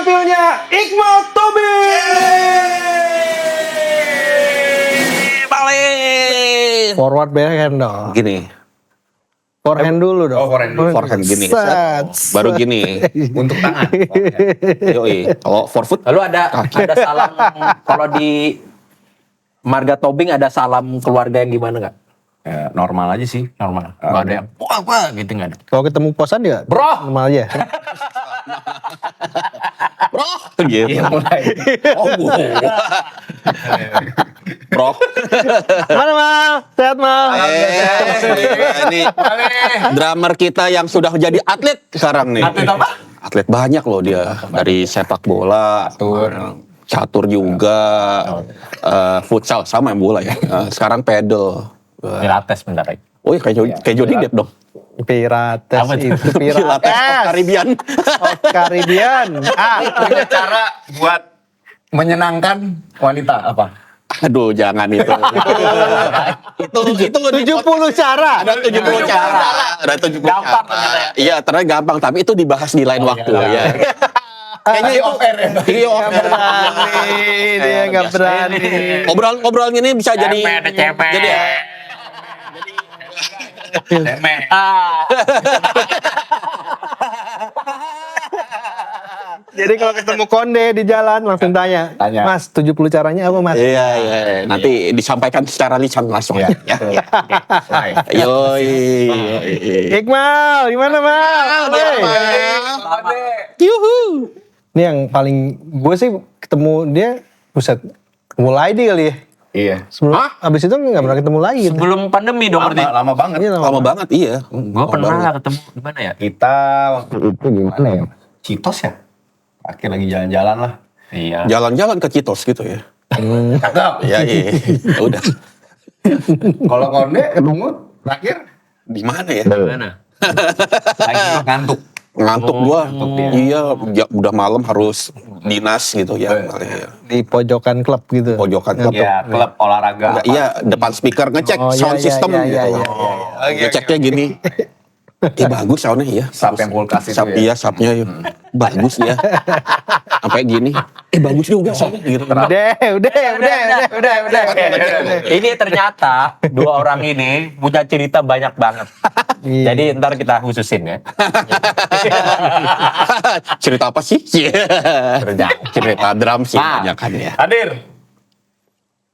tampilnya Iqmal Tobing. Balik. Forward backhand dong. Gini. Forehand dulu dong. Oh, Forehand gini. Set. Baru gini. Untuk tangan. Yoi. Kalau forefoot Lalu ada salam kalau di marga Tobing ada salam keluarga yang gimana nggak? Ya, normal aja sih. Normal. Nggak ada yang apa gitu nggak ada. Kalau ketemu posan ya Bro. normal aja. bro gitu. Iya mulai. Oh, bro. Mana Mal? Sehat Mal? Ini drummer kita yang sudah jadi atlet sekarang nih. Atlet apa? Atlet banyak loh dia. Dari sepak bola, catur juga, futsal sama yang bola ya. Sekarang pedal. Pilates bentar lagi. Oh iya kayak Johnny Depp dong. Pirates Apa tuh? itu Pilates of Caribbean. Caribbean. Punya cara buat menyenangkan wanita apa? Aduh jangan itu. itu 70 cara. ada 70 cara. Ada 70 Gampang cara. ternyata ya. Iya, ternyata gampang tapi itu dibahas di lain waktu ya. Kayaknya itu off-air ya? Iya, off-air. Dia nggak berani. Ngobrol ini bisa jadi jadi Jadi kalau ketemu Konde di jalan langsung tanya. Mas 70 caranya apa Mas? Iya. Nanti disampaikan secara lisan langsung. Iya. Ya. Yoi. Iqmal, gimana Mal? Yuhu. Ini yang paling gue sih ketemu dia, buset, mulai dia kali ya. Iya. Sebelum abis itu nggak pernah ketemu lagi. Gitu. Sebelum pandemi dong berarti. Lama banget. Iya, Lama banget iya. Gue pernah lah ketemu di mana ya? Kita waktu itu gimana ya? Citos ya? Akhir lagi jalan-jalan lah. Iya. Jalan-jalan ke Citos gitu ya. Cakep. Iya. Udah. Kalau Konde ketemu terakhir Di mana ya? Mana? lagi ngantuk. Ngantuk gua. dia. Iya, udah malam harus dinas gitu ya. Di pojokan klub gitu. Pojokan klub. Iya, klub olahraga. Enggak, iya, depan speaker ngecek Oh, sound iya, system iya, gitu. iya. Ngeceknya gini. Bagus soundnya ya. Sub yang kulkas itu Sub, ya. iya, subnya ya. Bagus ya. Sampai gini. Bagus juga soundnya gitu. Udah. Ini ternyata dua orang ini punya cerita banyak banget. Iya. Jadi ntar kita khususin ya. Cerita apa sih? Cerita drum sih Nah. banyak kan ya. Hadir.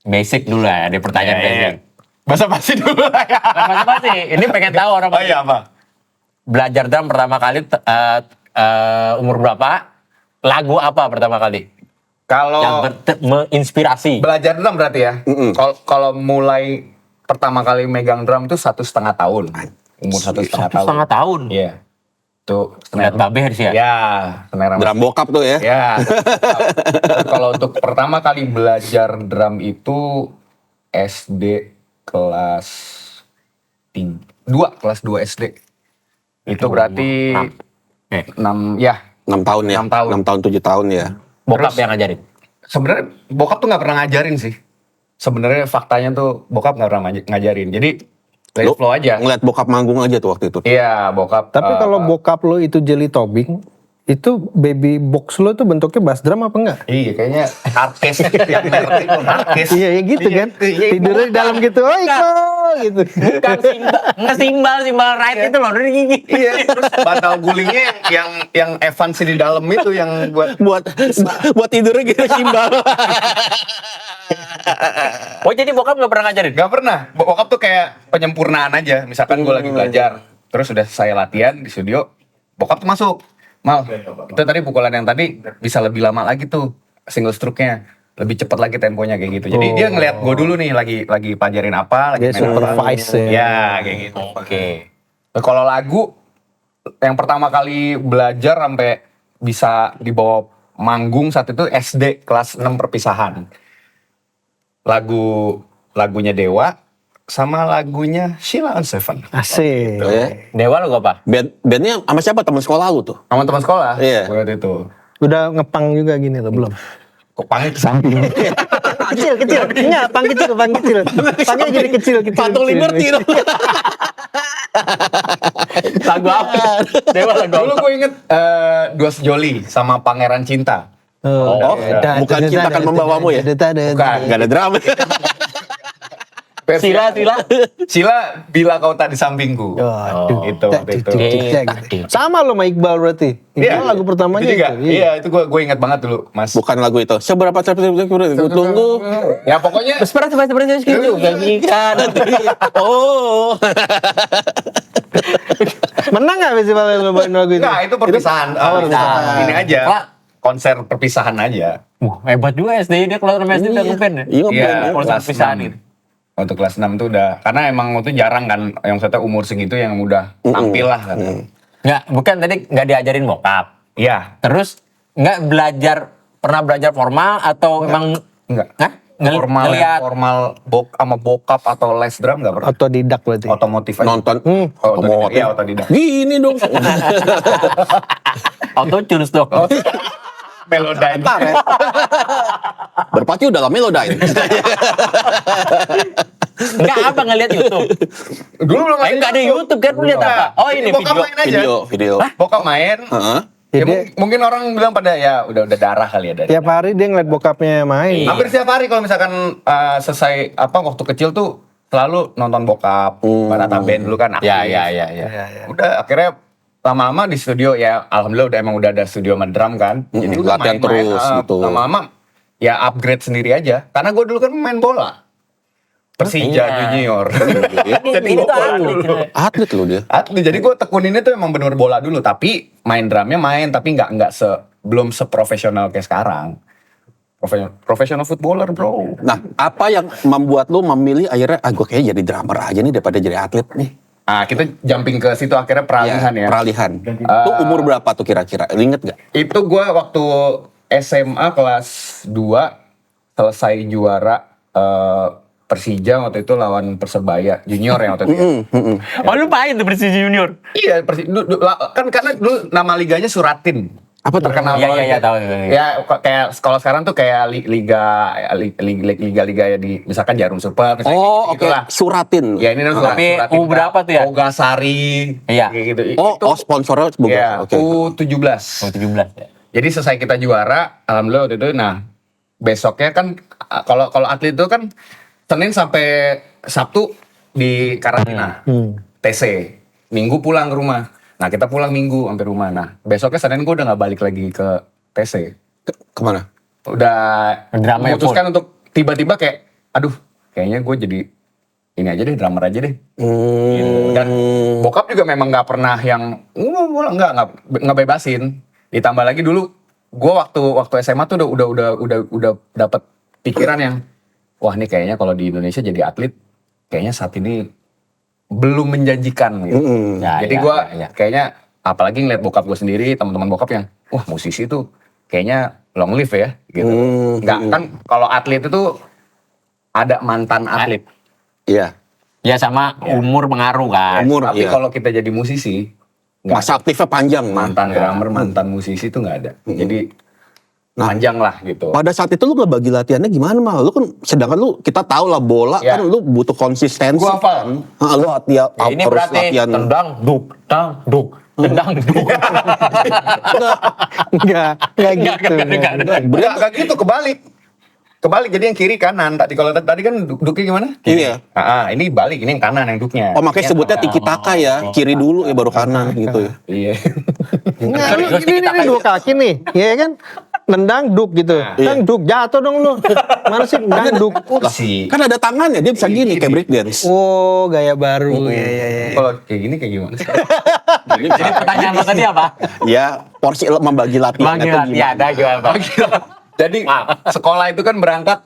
Basic dulu lah, ada pertanyaan basic. Basa-basi dulu lah ya. Masih, ini pengen tahu orang Oh iya apa? belajar drum pertama kali umur berapa? Lagu apa pertama kali? Kalau Yang menginspirasi. belajar drum berarti ya. Kalau mulai pertama kali megang drum tuh 1,5 tahun. Umur 1,5 tahun. 1,5 tahun. Iya. Tuh Lihat babe harus ya. Ya, sebenarnya Drum bokap tuh ya. Ya. Kalau untuk pertama kali belajar drum itu SD kelas 2 SD. Itu berarti 6 ya. 6 tahun ya. 6 tahun. 6 tahun 7 tahun ya. Bokap yang ngajarin. Sebenarnya bokap tuh nggak pernah ngajarin sih. Sebenarnya faktanya tuh bokap nggak pernah ngajarin. Jadi let Lu flow aja. ngeliat bokap manggung aja tuh waktu itu. Iya, bokap. Tapi kalau bokap lo itu Jelly Tobing, itu baby box lo tuh bentuknya bass drum apa enggak? Iya, kayaknya hardcase yang merek itu hardcase. Iya, ya gitu kan. Tidurnya di dalam gitu, oh Iqmal gitu. Bukan simbal right itu loh dari gigi. Iya, terus bantal gulingnya yang Evans di dalam itu yang buat tidurnya gitu simbal. Oh jadi bokap nggak pernah ngajarin? Gak pernah. Bokap tuh kayak penyempurnaan aja. Misalkan gue lagi belajar, terus udah saya latihan di studio, bokap tuh masuk. Mal, itu tadi pukulan yang tadi bisa lebih lama lagi tuh single stroke-nya. Lebih cepat lagi temponya kayak gitu. Jadi dia ngeliat gue dulu nih lagi pelajarin apa, lagi Dia supervise ya. Ya, kayak gitu. Oke. Kalau lagu yang pertama kali belajar sampai bisa dibawa manggung saat itu SD kelas 6 perpisahan. Lagunya Dewa sama lagunya Sheila on Seven. Asik. Oh, ya. Dewa lo apa? Bandnya sama siapa? Teman sekolah lu tuh? Sama teman sekolah. Iya. Waktu itu. Udah ngepang juga gini loh, belum? Kok pangnya ke samping. Kecil. Enggak, pang kecil. Pangnya jadi kecil. Patung Liberty dong. Lagu apa? Dewa lagu Dulu apa? gue inget Dua Sejoli sama Pangeran Cinta. Oh, bukan Cinta Akan Membawamu ya? Bukan. Gak ada drama. Versi- Sila. Bila Kau Tak di Sampingku. Itu waktu itu. Sama lo sama Iqbal berarti. Iqbal lagu pertamanya itu juga. itu. Iya, itu gue inget banget dulu, Mas. Bukan lagu itu. Seberapa gue tunggu. Ya pokoknya Seperti gitu. Gagikan. Oh. Menang gak festival lo bawain lagu itu? enggak, itu perpisahan. Ini aja. Konser perpisahan aja. Hebat juga SD dia keluar dari SD udah ngeband ya. Iya, Iya, Konser kelas perpisahan 6. itu. Untuk kelas 6 tuh udah, karena emang itu jarang kan, yang saya tahu umur segitu yang udah tampil lah kan. Nggak, bukan tadi nggak diajarin bokap. Iya, Terus nggak pernah belajar formal atau emang enggak. Hah? Formal, Ngeliat. formal sama bokap atau les drum enggak pernah. Otodidak berarti. Otomotif aja. Nonton. Otodidak. Iya, otodidak. Gini dong. Auto tunes dong. Melodyne. Ntar ya. Berpacu dalam Melodyne. Enggak apa ngeliat YouTube. Dulu belum ada. Enggak ada YouTube kan, lu lihat apa? Oh ini Bokap video. main aja. Video. Bokap main. Heeh. Ya, Jadi- mungkin orang bilang pada ya udah darah kali ya dari. Tiap hari dia ngeliat bokapnya main. Hampir setiap hari kalau misalkan selesai waktu kecil tuh selalu nonton bokap, Barata Band dulu kan. aktif. Ya. Udah akhirnya lama-lama di studio ya alhamdulillah udah ada studio sama drum kan. Jadi udah latihan main-main, terus gitu. Lama-lama ya upgrade sendiri aja. Karena gue dulu kan main bola. Persija Iya. Junior. Jadi itu Atlet lu dia. Jadi gue tekuninnya tuh emang bener bola dulu, tapi main drumnya main, tapi nggak belum seprofesional kayak sekarang. Professional footballer bro. Nah, apa yang membuat lu memilih akhirnya gue kayaknya jadi drummer aja nih daripada jadi atlet nih? Nah kita jumping ke situ akhirnya peralihan ya. Peralihan. Itu umur berapa tuh kira-kira? Lu inget gak? Itu gue waktu SMA kelas 2 selesai juara Persija waktu itu lawan Persebaya Junior ya waktu itu. Oh lu main tuh Persija Junior. Iya, kan karena dulu nama liganya Suratin. Apa tuh? Terkenal Iya, banget iya, ya. tahu. Ya kayak kalau sekarang tuh kayak liga ya di misalkan Jarum Super misalnya Oh, oke. gitulah. Suratin. Ya ini Tapi U berapa tuh ya? Ogasari. Iya. Kayak gitu. Oh, sponsornya bukan. Ya, Oke. U17. 17 ya. Jadi selesai kita juara, alhamdulillah waktu itu. Nah, besoknya kan kalau atlet itu kan Senin sampai Sabtu di karantina, TC. Minggu pulang ke rumah. Nah, kita pulang Minggu sampai rumah. Nah, besoknya Senin gue udah nggak balik lagi ke TC. Kemana? Udah Drama ya, memutuskan untuk tiba-tiba kayak, aduh, kayaknya gue jadi ini aja deh, drummer aja deh. Gitu. Dan bokap juga memang nggak pernah yang nggak bebasin. Ditambah lagi dulu gue waktu SMA tuh udah dapet pikiran yang wah ini kayaknya kalau di Indonesia jadi atlet kayaknya saat ini belum menjanjikan gitu. Ya, Jadi ya, gue ya. kayaknya apalagi ngeliat bokap gue sendiri, teman-teman bokap yang wah musisi tuh kayaknya long live ya gitu. Nggak kan kalau atlet itu ada mantan atlet. Iya. Ya sama umur pengaruh kan. Umur, Tapi iya. kalau kita jadi musisi nggak Masa aktifnya panjang. mantan drummer, mantan musisi itu nggak ada. Jadi panjang lah gitu. Pada saat itu lu ngebagi latihannya gimana mal? Lu kan sedangkan lu kita tahu lah bola Ya. kan lu butuh konsistensi. Gua hafal. Kan? Lu latihan Ya, ini harus berarti latihan. tendang, duk, tendang, duk. Enggak gitu. Enggak gitu, kebalik jadi yang kiri kanan. Kalau tadi kan duknya gimana? Iya. Ini balik, ini yang kanan yang duknya. Oh makanya sebutnya tiki taka ya, kiri dulu ya baru kanan gitu ya. Iya. Enggak, Terus ini kita dua kaki nih, ya kan? Nendang duk gitu. Kan duk jatuh dong lu. Mana sih nendang duk? Sih. Kan ada tangannya dia bisa gini kayak break dance. Oh, gaya baru. Iya. Kalau kayak gini kayak gimana? Jadi pertanyaan lo tadi apa? Ya porsi membagi latihan Bagi itu latihan, gimana? ada gimana? Jadi sekolah itu kan berangkat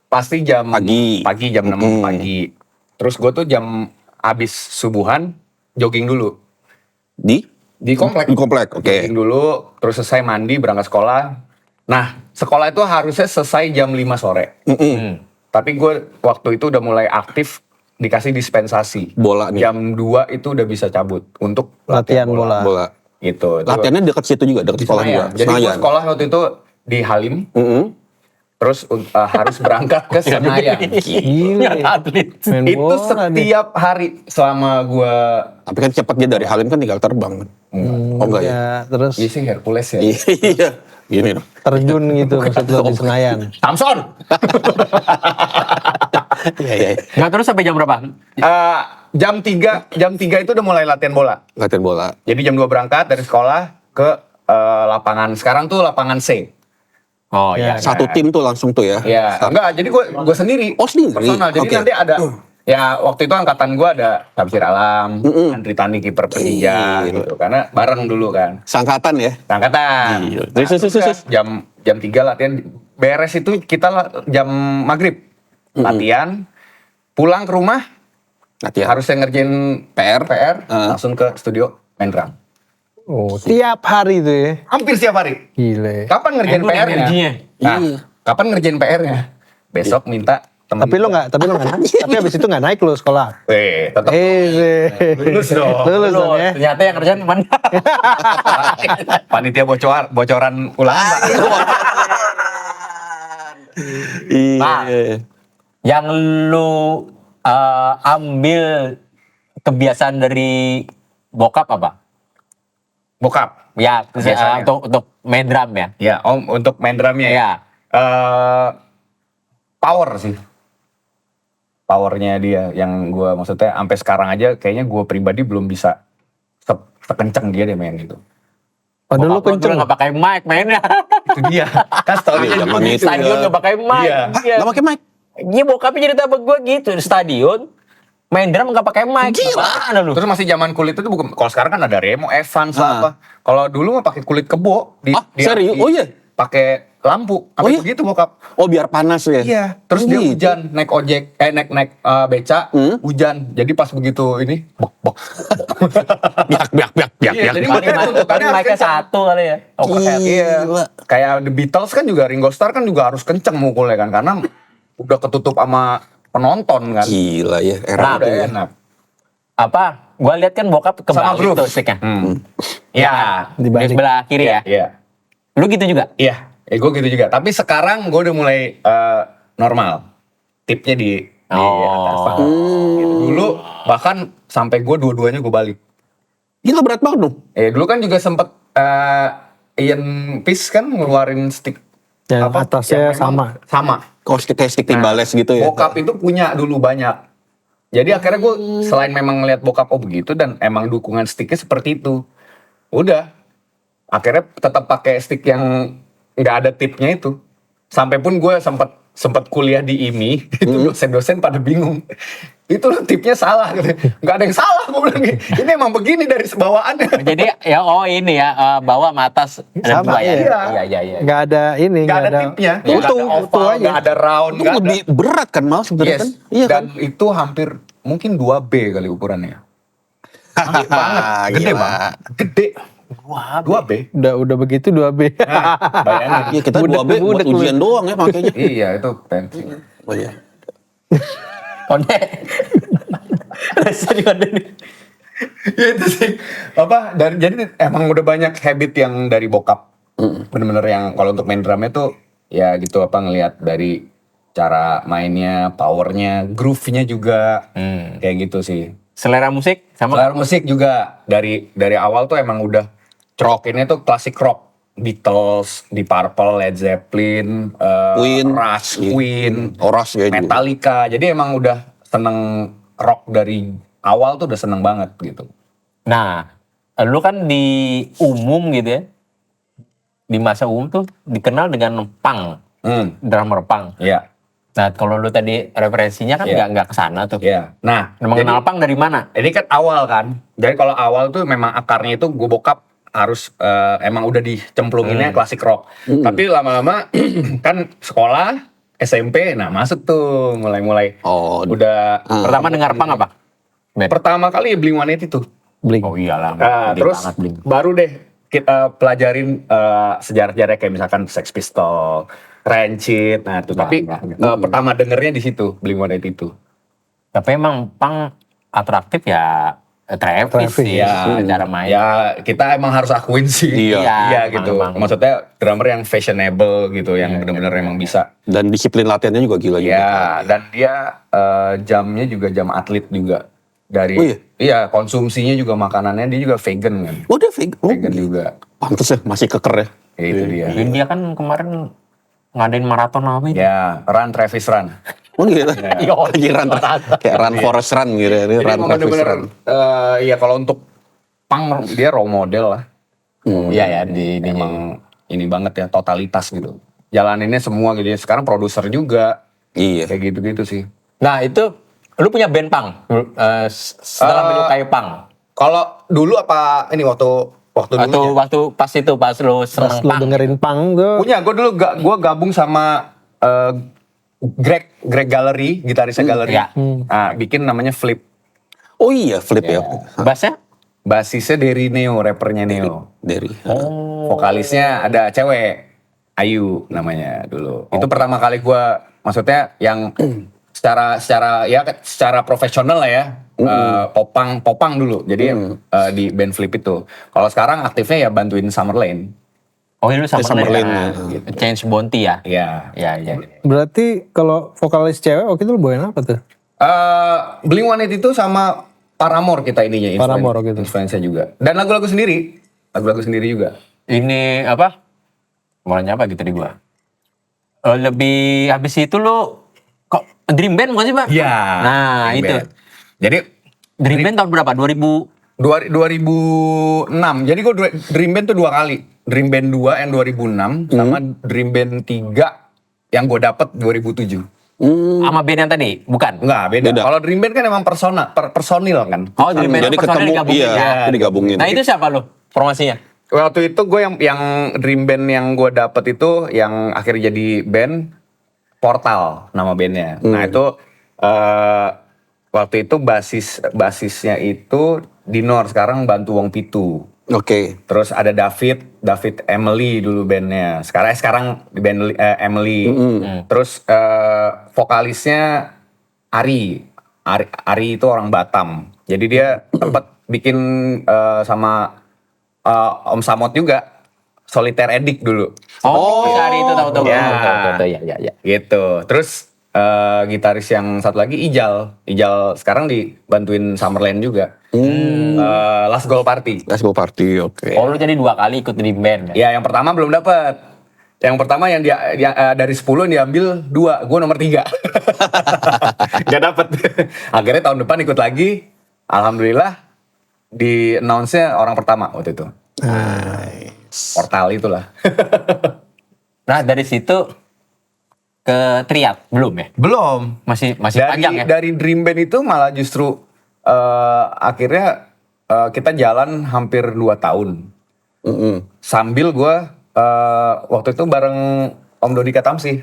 pasti jam Pagi. jam 6 pagi. Terus gue tuh jam habis subuhan jogging dulu Di di komplek. Di komplek, oke. Jogging dulu, terus selesai mandi berangkat sekolah. Nah, sekolah itu harusnya selesai jam 5 sore. Tapi gue waktu itu udah mulai aktif dikasih dispensasi. Bola nih. Jam 2 itu udah bisa cabut untuk Latihan bola. bola. Gitu. Itu Latihannya dekat situ juga, dekat di sekolah Senayan. juga. Jadi gue Senayan. sekolah waktu itu di Halim. terus harus berangkat ke Senayan. Gile. Atlet. Main Itu bola dia. setiap hari selama gua Tapi kan cepat dia dari Halim kan tinggal terbang kan. Oh enggak ya? Ya, terus isi Hercules ya. Iya. Gini dong. terjun gitu maksud lo di Senayan. Samson. Iya iya. Nggak, terus sampai jam berapa? Jam 3 itu udah mulai latihan bola. Latihan bola. Jadi jam 2 berangkat dari sekolah ke lapangan. Sekarang tuh lapangan C. Oh Ya. iya. Satu tim tuh langsung tuh ya. Ya, enggak, jadi gue sendiri. Oh, sendiri? Personal. Jadi Oke. nanti ada ya waktu itu angkatan gue ada Tafsir Alam, Andri Tani kiper Persija Gila. gitu. Karena bareng dulu kan. Sangkatan ya. Angkatan. Gila. Nah, Terus. terus jam 3 latihan. Beres itu kita jam maghrib latihan. Pulang ke rumah Latihan. harusnya ngerjain PR langsung ke studio main drum. Oh, tiap hari tuh ya. Hampir setiap hari. Gile. Kapan ngerjain Emang PR-nya? energinya. Nah, Iya. kapan ngerjain PR-nya? Besok minta temen. Tapi lo nggak naik. Tapi abis itu nggak naik lo sekolah. Tetap lulus dong. Lulus dong Loh, ya. ternyata yang kerjaan mana? Panitia bocoran ulangan. Pak, Iya. yang lu ambil kebiasaan dari bokap apa? Bokap. Ya, Biasanya. untuk main drum ya. Ya, Om untuk main drumnya ya. Ya. Power sih. Powernya dia yang gue maksudnya sampai sekarang aja kayaknya gue pribadi belum bisa sekencang dia deh main gitu. Padahal lo Bokap kenceng. nggak pakai mic mainnya. Itu dia. Kan story-nya Iya, juga zaman gitu. itu. Stadion nggak pakai mic. Iya. Iya. Nggak pakai mic. Iya, bokapnya cerita sama gue gitu. Di stadion main drum nggak pakai mic. Gimana lu? Terus masih zaman kulit itu bukan, kalau sekarang kan ada Remo, Evans apa. Kalau dulu mah pakai kulit kebo Serius? Oh iya. Pakai lampu. Oh Sampai iya? begitu bokap. Oh biar panas ya. Iya, terus dia Gitu. hujan naik ojek, naik beca, hujan. Jadi pas begitu ini, bok. Biak. Iya, jadi Pakai makanya tuntutannya harus mic-nya kencang. satu kali ya. Overhead. Iya, Gila. kayak The Beatles kan juga Ringo Starr kan juga harus kenceng mukulnya kan, karena udah ketutup sama penonton kan. Gila ya. Udah Era itu ya. enak. Apa? Gua lihat kan bokap Sama kebalik groove. tuh sticknya. Iya, Di Di balik. sebelah kiri ya. iya, Lu gitu juga? iya. Gue gitu juga. Tapi sekarang gue udah mulai normal. Tipnya di atas. Gitu. Dulu bahkan sampai gue dua-duanya gue balik. Gila berat banget dong. Dulu kan juga sempet Ian Peace kan ngeluarin stick Yang apa, atasnya yang memang sama. Kayak stick timbales gitu ya. Bokap itu punya dulu banyak. Jadi akhirnya gue selain memang ngeliat bokap begitu dan emang dukungan sticknya seperti itu. Udah. Akhirnya tetap pakai stick yang nggak ada tipnya itu. Sampai pun gue sempat kuliah di IMI, itu dosen-dosen pada bingung. Itu tipnya salah, nggak ada yang salah gue bilang. Ini emang begini dari bawaannya. Jadi ya ini ya bawah sama atas ada Sama, dua ya. iya. Iya. Nggak ada ini. Nggak ada tipnya, Utuh, nggak ada utuh oval, aja. nggak ada round, Itu nggak ada. lebih berat kan Mal sebenarnya Yes, kan? Iya kan? dan itu hampir mungkin 2B kali ukurannya. Hampir banget, gede Gila. banget, gede. 2B. Udah begitu 2B. Nah, bayangin. Iya kita Budak 2B buat budak lu. ujian doang ya makanya. Iya itu pensi. Oh iya. Konde. Rasa di konde nih. Ya itu sih. Jadi emang udah banyak habit yang dari bokap. Bener-bener yang kalau untuk main drumnya tuh ya gitu ngelihat dari cara mainnya, powernya, groove-nya juga kayak gitu sih. Selera musik sama Selera musik juga dari awal tuh emang udah rock ini tuh klasik rock. Beatles, Deep Purple, Led Zeppelin, Queen. Rush, Queen, Oras ya juga. Metallica. Jadi emang udah seneng rock dari awal tuh udah seneng banget gitu. Nah, lu kan di umum gitu ya. Di masa umum tuh dikenal dengan punk, drummer punk. Iya, Nah, kalau lu tadi referensinya kan Iya. nggak kesana tuh. iya. Nah, Mengenal punk dari mana? ini kan awal kan. Jadi kalau awal tuh memang akarnya itu gue bokap harus emang udah dicemplunginnya klasik rock. Tapi lama-lama kan sekolah SMP, nah masuk tuh mulai-mulai. Oh, Udah Pertama dengar punk apa? Ben? pertama kali Blink-182 tuh. Blink. Oh iyalah. Nah, gede terus banget, Blink. baru deh kita pelajarin sejarah-sejarah kayak misalkan Sex Pistols, Rancid. Nah, itu tapi pertama dengernya di situ Blink-182. Tapi emang punk atraktif ya Travis Travis, sih ya. cara main. Ya kita emang harus akuin sih. Iya. Iya Emang, gitu. emang. Maksudnya drummer yang fashionable gitu, yang benar-benar emang bisa. Dan disiplin latihannya juga gila juga. Ya, dan dia jamnya juga jam atlet juga. Dari Oh iya? iya, konsumsinya juga makanannya dia juga vegan kan. Oh dia vegan. Oh, Vegan juga. pantes ya, masih keker ya. Ya, itu dia. Dan dia kan kemarin ngadain maraton apa itu? Ya, run Travis run. Oh gitu. Iya. Lagi run kayak run forest run gitu ya. Ini Jadi run emang Travis bener-bener run. ya kalau untuk punk dia role model lah. Iya ya di Emang ini banget ya, totalitas gitu. Jalaninnya semua gitu ya. Sekarang produser juga. Iya. Kayak gitu-gitu sih. Nah itu lu punya band punk setelah menyukai punk. Kalau dulu apa ini waktu dulu Waktu pas lu Pas seneng lu punk. dengerin punk tuh, punya gue dulu gue gabung sama Greg Gallery, gitarisnya Gallery. ya. Nah, bikin namanya Flip. Oh iya, flip ya. Bassnya? Basisnya dari Neo, rappernya Neo. Dari. Vokalisnya ada cewek, Ayu namanya dulu. Itu pertama kali gue, maksudnya yang secara profesional lah ya. Popang dulu. Jadi di band Flip itu. Kalau sekarang aktifnya ya bantuin Summerlane. Oh ini lu sama Summerlane, Change Bounty ya? Iya. Iya. berarti kalau vokalis cewek waktu itu lu bawain apa tuh? Blink-182 itu sama Paramore kita ininya. Paramore gitu. Influence-nya juga. Dan lagu-lagu sendiri. Lagu-lagu sendiri juga. Ini apa? Mau nanya apa gitu di gua? Lebih habis itu lu kok Dream Band bukan sih, Pak? Iya. Nah, Dream itu. Band. Jadi Dream Band tahun berapa? 2006. Jadi gue Dream Band tuh 2 kali. Dream Band 2 yang 2006 sama Dream Band 3 yang gue dapet 2007. Sama band yang tadi? Bukan? Enggak, beda. Beda. Kalau Dream Band kan emang personil kan. Oh, Dream Band Jadi personalnya ketemu, digabungin iya, ya. itu digabungin. Nah, itu siapa lu formasinya? Waktu itu gue yang Dream Band yang gue dapet itu yang akhirnya jadi band Portal nama bandnya. Nah itu waktu itu basisnya itu Dinor, sekarang bantu Wong Pitu. Oke. Terus ada David Emily dulu bandnya. Sekarang di band Emily. Terus vokalisnya Ari itu orang Batam. Jadi dia sempat bikin sama Om Samot juga Solitaire Addict dulu. Oh, Sari itu tahu. Ya. Tahu. Ya. Gitu. Terus gitaris yang satu lagi Ijal sekarang dibantuin Summerland juga. Last Goal Party. Let's go party, oke. Oh, lu jadi 2 kali ikut Dream Band. Ya, yang pertama belum dapet. Yang pertama yang dari 10 yang diambil 2, gue nomor 3. Gak dapet. Akhirnya tahun depan ikut lagi. Alhamdulillah di announce-nya orang pertama waktu itu. Portal itulah. Nah, dari situ ke Triad belum ya? Belum. Masih Dari panjang ya? dari Dream Band itu malah justru akhirnya kita jalan hampir 2 tahun. Sambil gue waktu itu bareng Om Dodi Katamsi.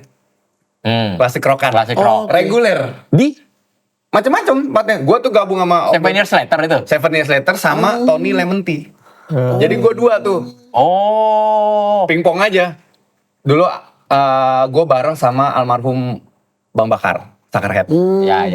Klasik Rockan. Klasik rock. Reguler. Di? Macem-macem tempatnya. Gue tuh gabung sama Seven Years Later itu? 7 Years Later sama Tony Lemon Tea. Jadi gue 2 tuh. Oh. Pingpong aja. Dulu gue bareng sama almarhum Bang Bakar. Sakarhead. Ya.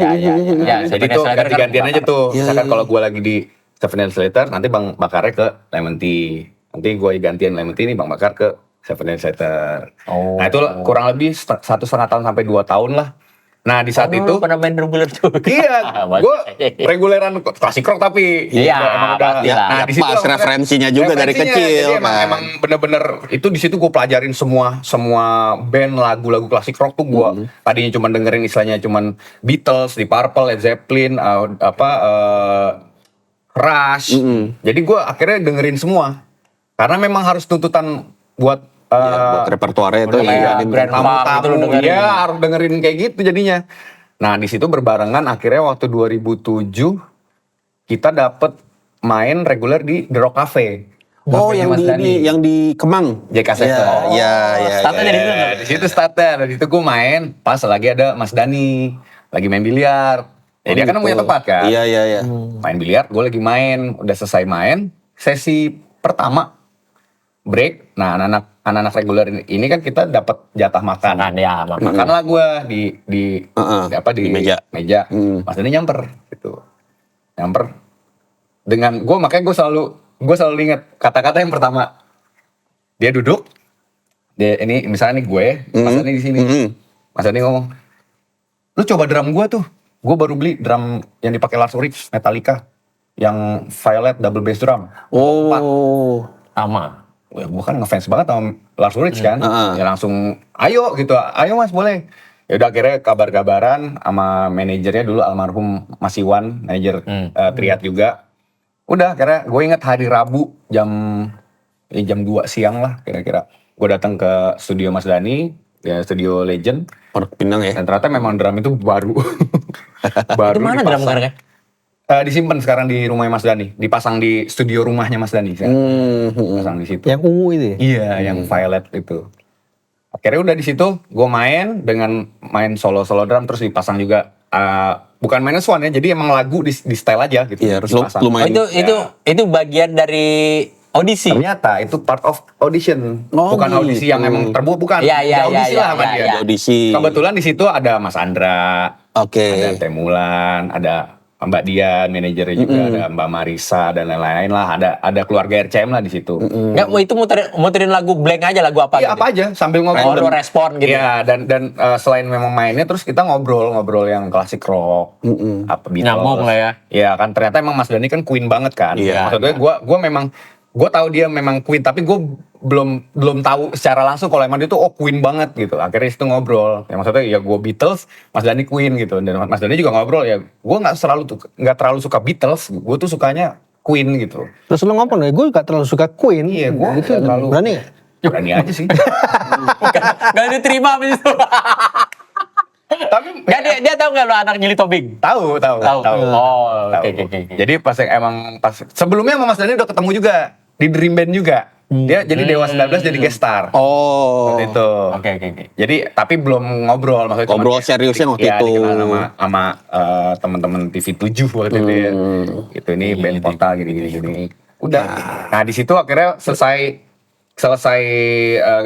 Jadi tuh ganti-gantian aja tuh. Misalkan kalau gue lagi di 7 Years Later, nanti Bang Bakarnya ke Lemon Tea. Nanti gue gantian Lemon Tea nih, Bang Bakar ke 7 Years Later. Oh. Nah itu kurang lebih 1,5 tahun sampai 2 tahun lah. Nah di saat Lu itu, pernah main reguler juga? iya, gue reguleran klasik rock tapi. Iya, emang udah. pasti lah. Nah, di situ Pas maksudnya referensinya juga dari referensinya. kecil, Jadi emang, kan. emang bener-bener itu di situ gue pelajarin semua band lagu-lagu klasik rock tuh gue tadinya cuma dengerin istilahnya cuman Beatles, Deep Purple, Led Zeppelin, Rush. Jadi gue akhirnya dengerin semua karena memang harus tuntutan buat Buat repertoarnya itu. Kayak Iya, Grand Funk itu lu tamu-tamu dengerin. ya harus dengerin kayak gitu jadinya. Nah di situ berbarengan akhirnya waktu 2007 kita dapet main reguler di The Rock Cafe. Oh, Cafenya yang Mas di Dani. yang di Kemang. JK Seto. Iya. Startnya dari situ. Di situ startnya, dari situ gue main pas lagi ada Mas Dani lagi main biliar. Ya, dia kan punya tempat kan. Iya. Main biliar, gue lagi main, udah selesai main, sesi pertama break. Nah anak-anak reguler ini kan kita dapat jatah makan. Kan ya, makanya. Makanlah gue di Di meja. Mas Dani nyamper gitu. Nyamper. dengan gue, makanya gue selalu ingat kata-kata yang pertama. Dia duduk, dia ini misalnya nih gue, Mas Dani di sini. Mas Dani ngomong, lu coba drum gue tuh. Gue baru beli drum yang dipakai Lars Ulrich, Metallica, yang violet double bass drum. Oh. Sama. Wah, gue kan ngefans banget sama Lars Ulrich kan. Ya langsung, ayo gitu, ayo Mas boleh. Ya udah akhirnya kabar-kabaran sama manajernya dulu almarhum Mas Iwan, manajer Triad juga. Udah akhirnya gue inget hari Rabu jam 2 siang lah kira-kira. Gue datang ke studio Mas Dani, ya studio Legend. Pondok Pinang ya. Dan ternyata memang drum itu baru. Itu mana drum sekarang? Disimpan sekarang di rumahnya Mas Dani, dipasang di studio rumahnya Mas Dani. Pasang di situ. Yang ungu itu ya? Iya, yang violet itu. Akhirnya udah di situ, gue main solo drum, terus dipasang juga. Bukan minus one ya, jadi emang lagu di style aja gitu. Iya, terus dipasang. lu main. Itu bagian dari audisi. Ternyata itu part of audition, Oh, bukan gitu. audisi yang emang terbuka, bukan. Iya, Di audisi lah sama dia. iya. Audisi. Kebetulan di situ ada Mas Andra, Oke. ada Temulan, ada Mbak Dian, manajernya juga, ada Mbak Marisa dan lain-lain lah, ada keluarga RCM lah di situ. Nggak, itu muterin lagu blank aja, lagu apa Iya gitu? apa aja sambil ngobrol. Oh, lu respon gitu. Iya, dan selain memang mainnya, terus kita ngobrol yang klasik rock, apa Beatles. Nyambung lah ya. Iya kan, ternyata emang Mas Dani kan Queen banget kan. Iya. Maksudnya gue tahu dia memang Queen, tapi gue belum tahu secara langsung kalau emang dia tuh Queen banget gitu. Akhirnya itu ngobrol. Ya maksudnya ya gue Beatles, Mas Dani Queen gitu. Dan Mas Dani juga ngobrol ya. Gue nggak terlalu suka Beatles. Gue tuh sukanya Queen gitu. Terus lu ngomong gue gak terlalu suka Queen. Iya, gue gitu. nggak terlalu. Berani gak? Berani aja sih. Gak diterima abis itu. Tapi Gak, dia tahu nggak lo anak Nyili Tobing? tahu. Oh, Tahu. oke. Jadi pas sebelumnya sama Mas Dani udah ketemu juga di Dream Band juga. Dia jadi Dewa 19 jadi guest star. Oh. Waktu itu. Oke. Jadi tapi belum ngobrol, maksudnya cuma Ngobrol kayak seriusnya waktu ya, itu. dikenal sama teman-teman TV7 waktu itu ya. Itu ini band kota gini. Udah. Nah, di situ akhirnya selesai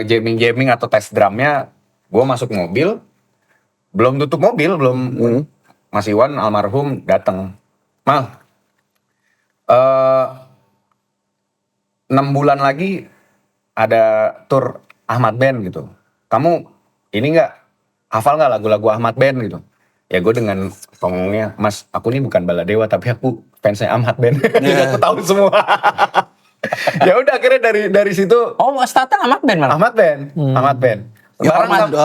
jamming atau tes drumnya, gue masuk mobil. Belum tutup mobil, Mas Iwan almarhum datang. Mal, 6 bulan lagi ada tour Ahmad Band gitu. Kamu ini nggak hafal nggak lagu-lagu Ahmad Band gitu? Ya gue dengan songongnya, Mas, aku ini bukan Baladewa tapi aku fansnya Ahmad Band. Jadi aku tahu semua. Ya udah akhirnya dari situ Oh, startnya Ahmad Band malah? Ahmad Band. Ya,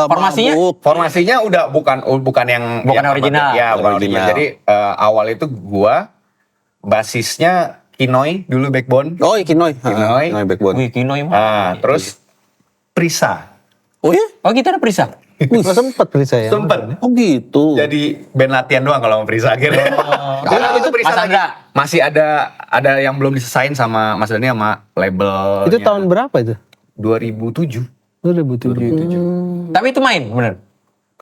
formasinya? Formasinya udah bukan yang original. Ya, bukan original. Jadi awal itu gua basisnya Kinoy dulu backbone. Oh, Kinoy. Kinoy. Backbone. Wih, Kinoy mah. Terus Prisa. Oh ya? Oh, kita ada Prisa? Lo sempet beli saya. Sempet. Oh gitu. Jadi band latihan doang kalau sama Prisa akhirnya. Itu Prisa Mas lagi. Andra. Masih ada yang belum diselesain sama Mas Dani sama label. Itu tahun berapa itu? 2007. 2007. Tapi itu main, bener?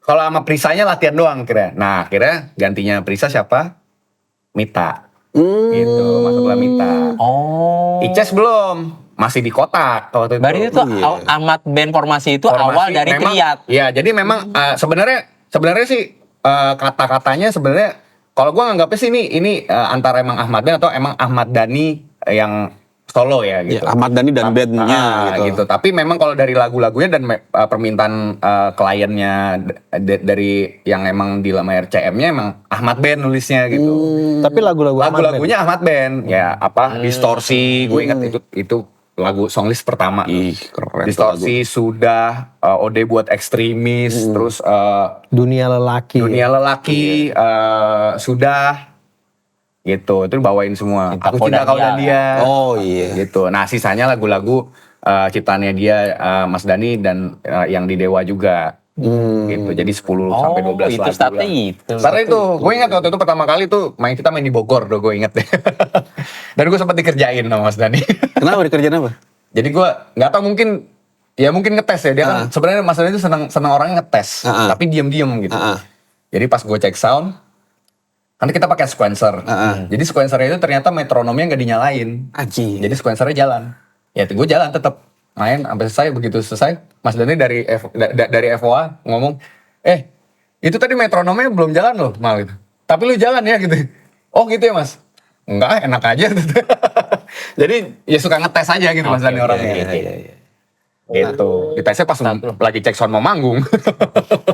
Kalau sama Prisanya latihan doang kira. Nah, akhirnya gantinya Prisa siapa? Mita. Gitu, masuklah Mita. Oh. Ices belum, masih di kotak waktu itu. Berarti itu Ahmad Band formasi itu awal dari memang, Triad. Iya, jadi memang sebenarnya sih kata-katanya sebenarnya kalau gua nganggapnya sih ini antara emang Ahmad Band atau emang Ahmad Dhani yang solo ya gitu. Ya, Ahmad Dhani dan bandnya gitu. Tapi memang kalau dari lagu-lagunya dan permintaan kliennya dari yang emang di lama RCM-nya emang Ahmad Band nulisnya gitu. Tapi Lagu-lagunya Ahmad Band. Ya apa Distorsi, gue ingat itu lagu songlist pertama. Ih, keren. Distorsi sudah Ode buat ekstremis, terus Dunia Lelaki. sudah gitu, itu bawain semua. Cinta Aku cinta Kau kau dan dan dia. Oh iya. Gitu. Nah sisanya lagu-lagu ciptaannya dia, Mas Dani dan yang di Dewa juga. Gitu. Jadi 10 sampai 12 itu lagu startnya lah. itu. Startnya itu, gue ingat waktu itu pertama kali tuh kita main di Bogor, gue inget deh. Dan gue sempat dikerjain sama Mas Dani. Kenapa dikerjain apa? Jadi gue nggak tahu mungkin ngetes ya, dia kan sebenarnya Mas Dani itu senang orangnya ngetes, tapi diam-diam gitu. Jadi pas gue cek sound, kan kita pakai sequencer. Jadi sequencernya itu ternyata metronomnya nggak dinyalain. Aji. Jadi sequencernya jalan. Ya gue jalan tetap main sampai selesai. Begitu selesai, Mas Dani dari FOA ngomong, itu tadi metronomnya belum jalan loh, Mal gitu. Tapi lu jalan ya gitu. Oh gitu ya Mas. enggak, enak aja. Jadi ya suka ngetes aja gitu Mas Dani orangnya. Gitu. Ditesnya pas lagi cek sound mau manggung.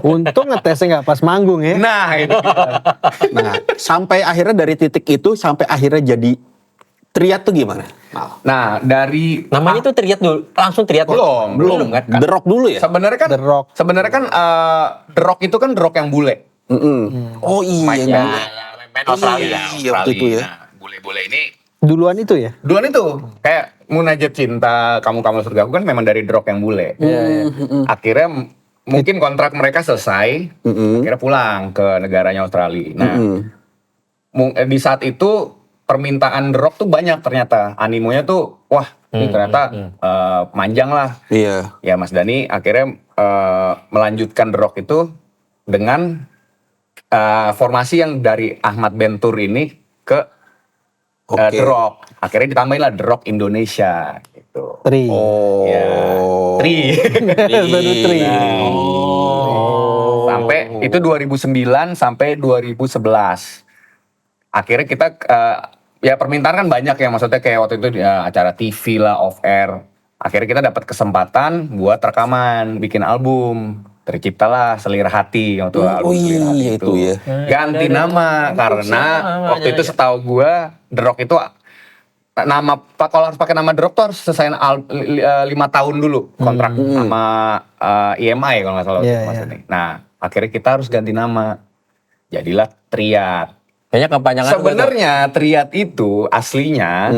Untung ngetesnya nggak pas manggung ya. Nah, itu. Nah, sampai akhirnya dari titik itu sampai akhirnya jadi Triad tuh gimana? Nah, dari Namanya tuh Triad dulu, langsung Triad. belum kan? The Rock dulu ya? Sebenarnya kan The Rock. The Rock itu kan The Rock yang bule. Oh iya. Mic-nya. Main Australia. Iya, waktu itu ya. Nah, bule-bule ini Duluan itu ya. duluan itu kayak Munajat Cinta, Kamu Surgaku kan memang dari The Rock yang bule. Akhirnya mungkin kontrak mereka selesai, akhirnya pulang ke negaranya Australia. Nah, di saat itu permintaan The Rock tuh banyak ternyata. Animonya tuh wah, ini ternyata panjang lah. Iya. Ya Mas Dani akhirnya melanjutkan The Rock itu dengan formasi yang dari Ahmad Bentur ini ke Oke. The Rock. Akhirnya ditambahin lah The Rock Indonesia gitu. Tri. Oh. Ya, Tri. Baru Tri. Sampai itu 2009 sampai 2011. Akhirnya kita ya permintaan kan banyak ya, maksudnya kayak waktu itu ya, acara TV lah, off air. Akhirnya kita dapat kesempatan buat rekaman, bikin album. Terciptalah Selirah Hati waktu album Selirah Hati iya itu ya. Ganti nama karena waktu itu setahu gua The Rock itu nama kalau harus pakai nama The Rock tuh harus selesai 5 tahun dulu kontrak sama EMI kalau nggak salah Iya, Mas iya. ini. Nah akhirnya kita harus ganti nama, jadilah Triad. Kayaknya kepanjangan Sebenarnya Triad itu aslinya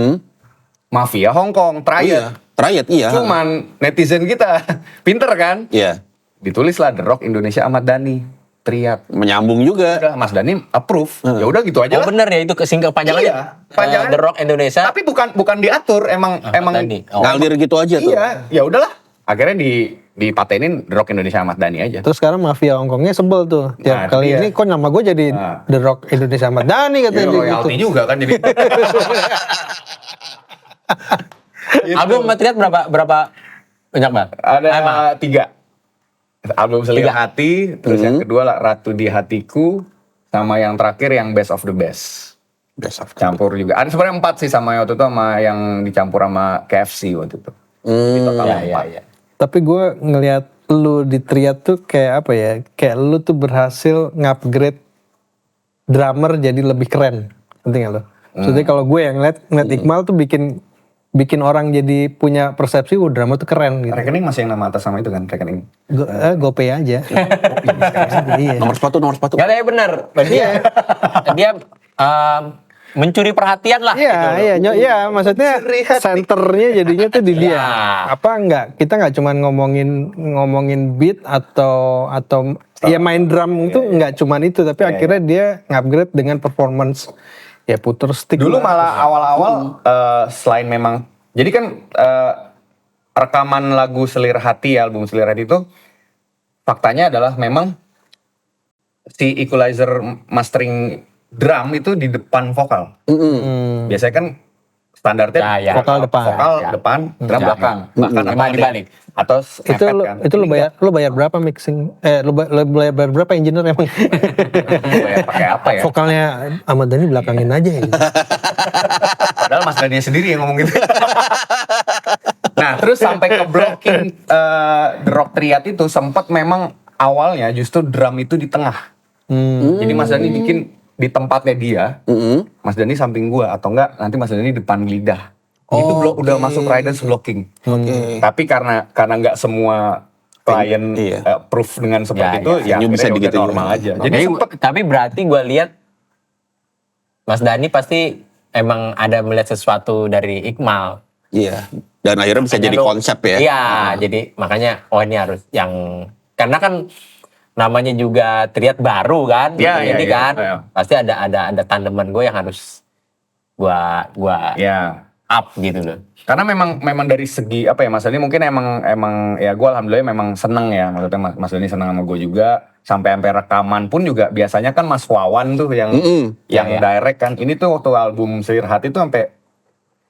mafia Hong Kong, Triad. Triad iya. Cuman netizen kita pinter kan? Iya. Ditulislah The Rock Indonesia Ahmad Dhani, Triad. Menyambung juga. Udah Mas Dhani approve. Ya udah gitu aja Oh lah. bener ya itu singkat panjangannya. Iya, panjangan. The Rock Indonesia. Tapi bukan diatur, emang Dhani. Oh. Ngalir gitu aja tuh. Iya, ya udahlah. Akhirnya dipatenin The Rock Indonesia Ahmad Dhani aja. Terus sekarang mafia Hongkongnya sebel tuh. Tiap Nah, kali iya. ini kok nama gue jadi The Rock Indonesia Ahmad Dhani Ya, katanya dia gitu. royalty juga kan jadi. Album sama Triad berapa banyak banget? Ada 3. Album Selirah Hati, terus yang kedua lah Ratu di Hatiku, sama yang terakhir yang Best of the Best. Best of. Campur juga. Ada sebenarnya 4 sih sama waktu itu, sama yang dicampur sama KFC waktu itu. Di total 4. Tapi gue ngelihat lu di Triad tuh kayak apa ya? Kayak lu tuh berhasil ngupgrade drummer jadi lebih keren. Ngerti gak lo? Maksudnya kalau gue yang ngeliat Iqmal tuh bikin orang jadi punya persepsi, drummer tuh keren gitu. Rekening masih yang nama atas sama itu kan, rekening. GoPay aja. Iya. Nomor sepatu. Gak ada yang benar. Dia mencuri perhatian lah. Iya, maksudnya senternya jadinya tuh di dia. Ya. Apa enggak? Kita nggak cuma ngomongin beat atau ya main drum itu nggak cuma itu, tapi akhirnya dia ngupgrade dengan performance. Ya puter stick. Dulu malah awal-awal selain memang, jadi kan rekaman lagu Selirah Hati, album Selirah Hati itu faktanya adalah memang si equalizer mastering drum itu di depan vokal. Biasanya kan standarnya Ya, vokal depan. vokal depan, drum belakang. Bahkan Memang ada dibalik. atau Itu mepet lu, kan. itu lu bayar berapa mixing? Lu bayar berapa engineer emang? Bayar pakai apa ya? Vokalnya Ahmad Dhani belakangin aja ya. Padahal Mas Dhani sendiri yang ngomong gitu. Nah, terus sampai ke blocking The Rock Triad itu sempat memang awalnya justru drum itu di tengah. Jadi Mas Dhani bikin di tempatnya dia, Mas Dhani samping gua atau enggak nanti Mas Dhani depan lidah. Itu udah masuk riders blocking. Tapi karena nggak semua klien proof dengan seperti Ya, itu, ya Ini bisa akhirnya digitu udah normal aja. Jadi sempet Tapi berarti gue lihat Mas Dhani pasti emang ada melihat sesuatu dari Iqmal. Iya. Dan akhirnya bisa jadi konsep ya. Iya, jadi makanya ini harus yang karena kan namanya juga Triad baru kan, Iya, ini iya, kan, iya. pasti ada tandeman gue yang harus gua ya. up gitu loh. Karena memang dari segi apa ya Mas Dhani mungkin emang ya gue alhamdulillah memang seneng ya, maksudnya Mas Dhani seneng sama gue juga, sampai rekaman pun juga biasanya kan Mas Wawan tuh yang Ya. direct kan. Ini tuh waktu album Selirah Hati tuh sampai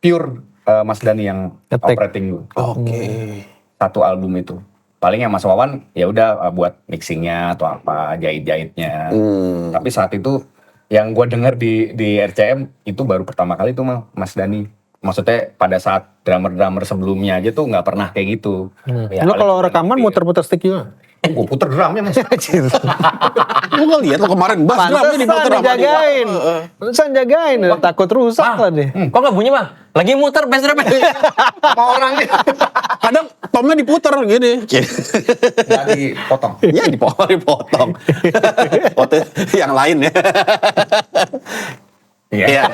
pure Mas Dhani yang Ngetik. operating gue. Oke. Satu album itu. Paling yang Mas Wawan ya udah buat mixingnya atau apa, jahit-jahitnya. Tapi saat itu yang gue denger di RCM itu baru pertama kali tuh Mas Dani. Maksudnya pada saat drummer-drummer sebelumnya aja tuh nggak pernah kayak gitu. Ya, Lo kalau rekaman muter-muter stick juga? gue puter drumnya Mas. Lu nggak lihat lo kemarin bass drumnya diputer Pantesan sama dia. dijagain. Pantesan jagain, udah takut rusak lah deh. Kok nggak bunyi bang? Lagi muter bass drum. Sama orangnya. Kadang tomnya diputer gini. Nggak dipotong. Ya dipotong. Foto yang lain ya. Iya.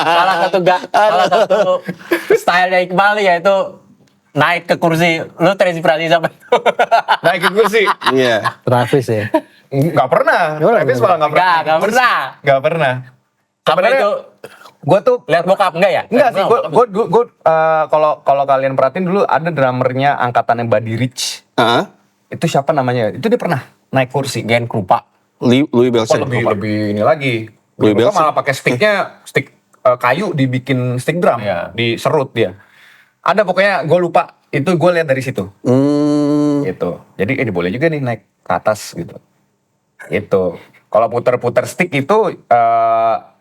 salah satu stylenya Iqbal yaitu naik ke kursi. Lu terinspirasi sampai itu. Naik ke kursi. Iya. Travis ya. Nggak pernah. Travis malah nggak pernah. Nggak pernah. Nggak pernah. Sampai Sebenarnya itu gue tuh lihat bokap enggak ya? enggak sih. Gue kalau kalian perhatiin dulu ada drummernya angkatannya Buddy Rich. Hah? Itu siapa namanya? Itu dia pernah naik kursi. Gen Krupa. Louis Oh, Belsen. lebih ini lagi. Louis Gue Belsen. malah pakai stick kayu dibikin stick drum, Iya. diserut dia. Ada pokoknya gue lupa. Itu gue lihat dari situ. Gitu. Jadi ini boleh juga nih naik ke atas gitu. Itu. Kalau puter-puter stick itu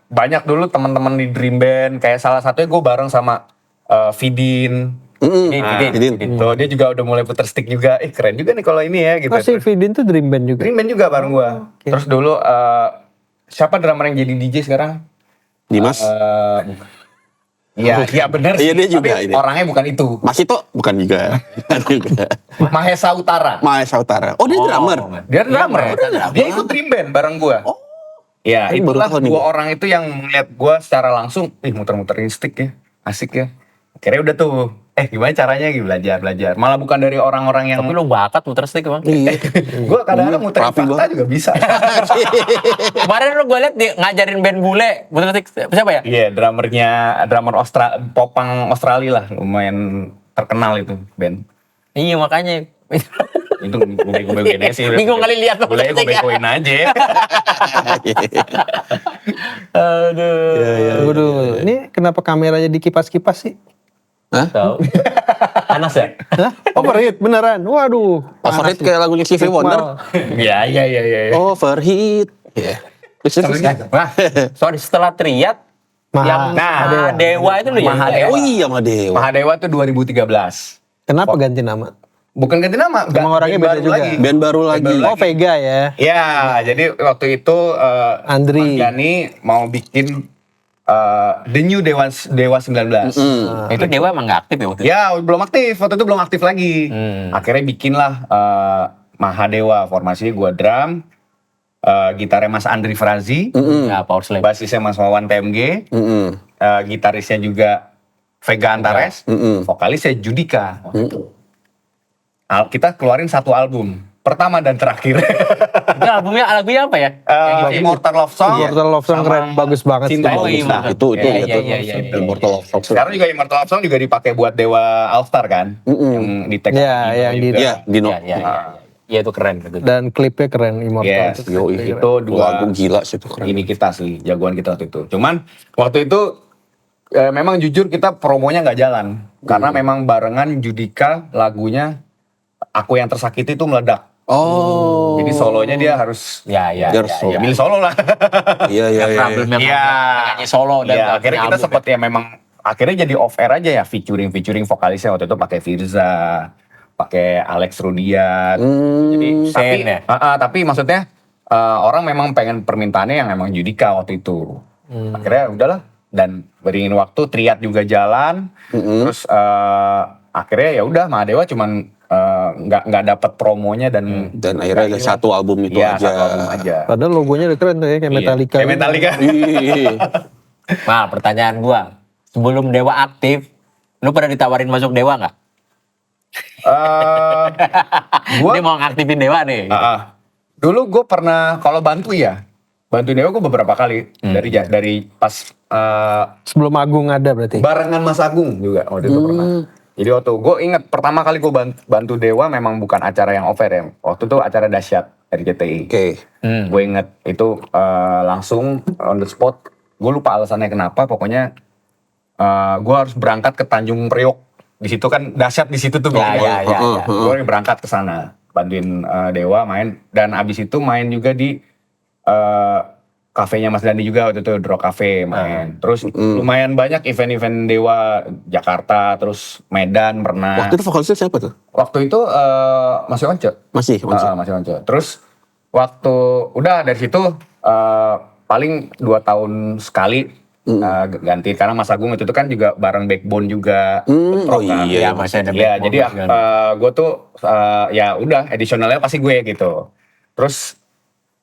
banyak dulu teman-teman di Dream Band. Kayak salah satunya gue bareng sama Vidin. Vidin. Tuh, dia juga udah mulai puter stick juga. Keren juga nih kalau ini ya gitu. Oh si Vidin tuh Dream Band juga. Dream Band juga bareng gua. Terus dulu siapa drummer yang jadi DJ sekarang? Dimas. Iya benar Iya, sih. dia juga, Tapi ini. orangnya bukan itu. Mas Ito bukan juga. Bukan juga. Mahesa Utara. Mahesa Utara. Oh dia drummer. Dia drummer. Dia ikut Dream Band bareng gua. Oh. Ya, Ini baru itulah tahu nih dua gua. orang itu yang melihat gua secara langsung, muter-muterin stick ya. Asik ya. Akhirnya udah tuh. Gimana caranya gitu belajar. Malah bukan dari orang-orang yang Tapi lu bakat muter stick bang. Iya. gua kadang-kadang muterin Rapi fakta banget. juga bisa. Kemarin lu gue liat dia ngajarin band bule muter stick siapa ya? Iya, drummer popang Australia lah, lumayan terkenal itu band. Iya makanya. Itu gue aja sih. Bingung kali lihat lo. Boleh gue begoin aja. Aduh. Tunggu dulu. Ini kenapa kameranya dikipas-kipas sih? Tahu. Panas ya? Hah? Overheat beneran. Waduh. Overheat kayak lagunya Stevie Wonder. Iya. Overheat. Iya. Terus. Wah, Sorry setelah Triad yang Dewa itu lu ya? Mahadewa. Oh iya Mahadewa. Mahadewa tuh 2013. Kenapa ganti nama? Bukan ganti nama, Emang orangnya band beda baru juga? lagi. Band baru lagi. Oh Vega ya. Ya, jadi waktu itu Andri. Mas Gani mau bikin The New Dewa 19. Itu Dewa emang gak aktif ya waktu itu? Ya, belum aktif. Waktu itu belum aktif lagi. Akhirnya bikinlah Mahadewa. Formasinya gua drum, gitarnya Mas Andri Frazi, Ya Power Slam. basisnya Mas Wawan TMG, gitarisnya juga Vega Antares, vokalisnya Judika. Kita keluarin satu album. Pertama dan terakhir. Itu lagunya apa ya? Immortal Love Song. Immortal Love Song sama keren, bagus banget sih. Cinta Oh, Bagus. iya. Nah, Itu Iya. Immortal Love Song. sekarang juga Immortal Love Song juga dipakai buat Dewa All Star kan? Yang di tag Iya, Dino yang di- juga. Iya, Dino. Iya itu keren gitu. Dan klipnya keren Immortal. Yes, itu dua Lagu gila sih itu keren. ini kita sih, jagoan kita waktu itu. Cuman waktu itu memang jujur kita promonya nggak jalan. Karena memang barengan Judika lagunya Aku Yang Tersakiti itu meledak. Oh. Jadi solonya dia harus Ya. Dia harus solo. ya milih solo lah. Iya. Problemnya Iya. nyanyi solo dan Iya, nggak akhirnya punya kita album sempet ya memang akhirnya jadi off air aja ya featuring vokalisnya waktu itu pakai Firza, pakai Alex Rudiat. Jadi tapi Sen ya? tapi maksudnya orang memang pengen permintaannya yang memang Judika waktu itu. Akhirnya udahlah dan beringin waktu Triad juga jalan. Terus akhirnya ya udah Mahadewa cuman nggak dapat promonya dan akhirnya ada satu album itu Iya, aja. satu album aja. Padahal logonya udah keren tuh ya, kayak Iya, Metallica. kayak Metallica. Ih. Nah, pertanyaan gua, sebelum Dewa aktif, lu pernah ditawarin masuk Dewa nggak? Gua Dia mau ngaktifin Dewa nih. dulu gue pernah kalau bantu Dewa gue beberapa kali dari pas Sebelum Agung ada berarti. barengan Mas Agung juga waktu itu pernah. Jadi waktu gue inget pertama kali gue bantu Dewa memang bukan acara yang offer ya. Waktu itu acara dahsyat RCTI. Oke. Gue inget itu langsung on the spot. Gue lupa alasannya kenapa. Pokoknya gue harus berangkat ke Tanjung Priok. Di situ kan dahsyat di situ tuh. Ya. Gue berangkat ke sana. bantuin Dewa main, dan abis itu main juga di kafenya Mas Dandi juga waktu itu, Draw Cafe main. Terus lumayan banyak event-event Dewa Jakarta, terus Medan pernah. Waktu itu vokalisnya siapa tuh? Waktu itu masih Once. Masih. Masih Once. Terus waktu udah dari situ paling 2 tahun sekali ganti, karena Mas Agung itu kan juga bareng Backbone juga. Oh kan. iya, masih ada Ya, Backbone jadi gue tuh ya udah additionalnya pasti gue gitu. Terus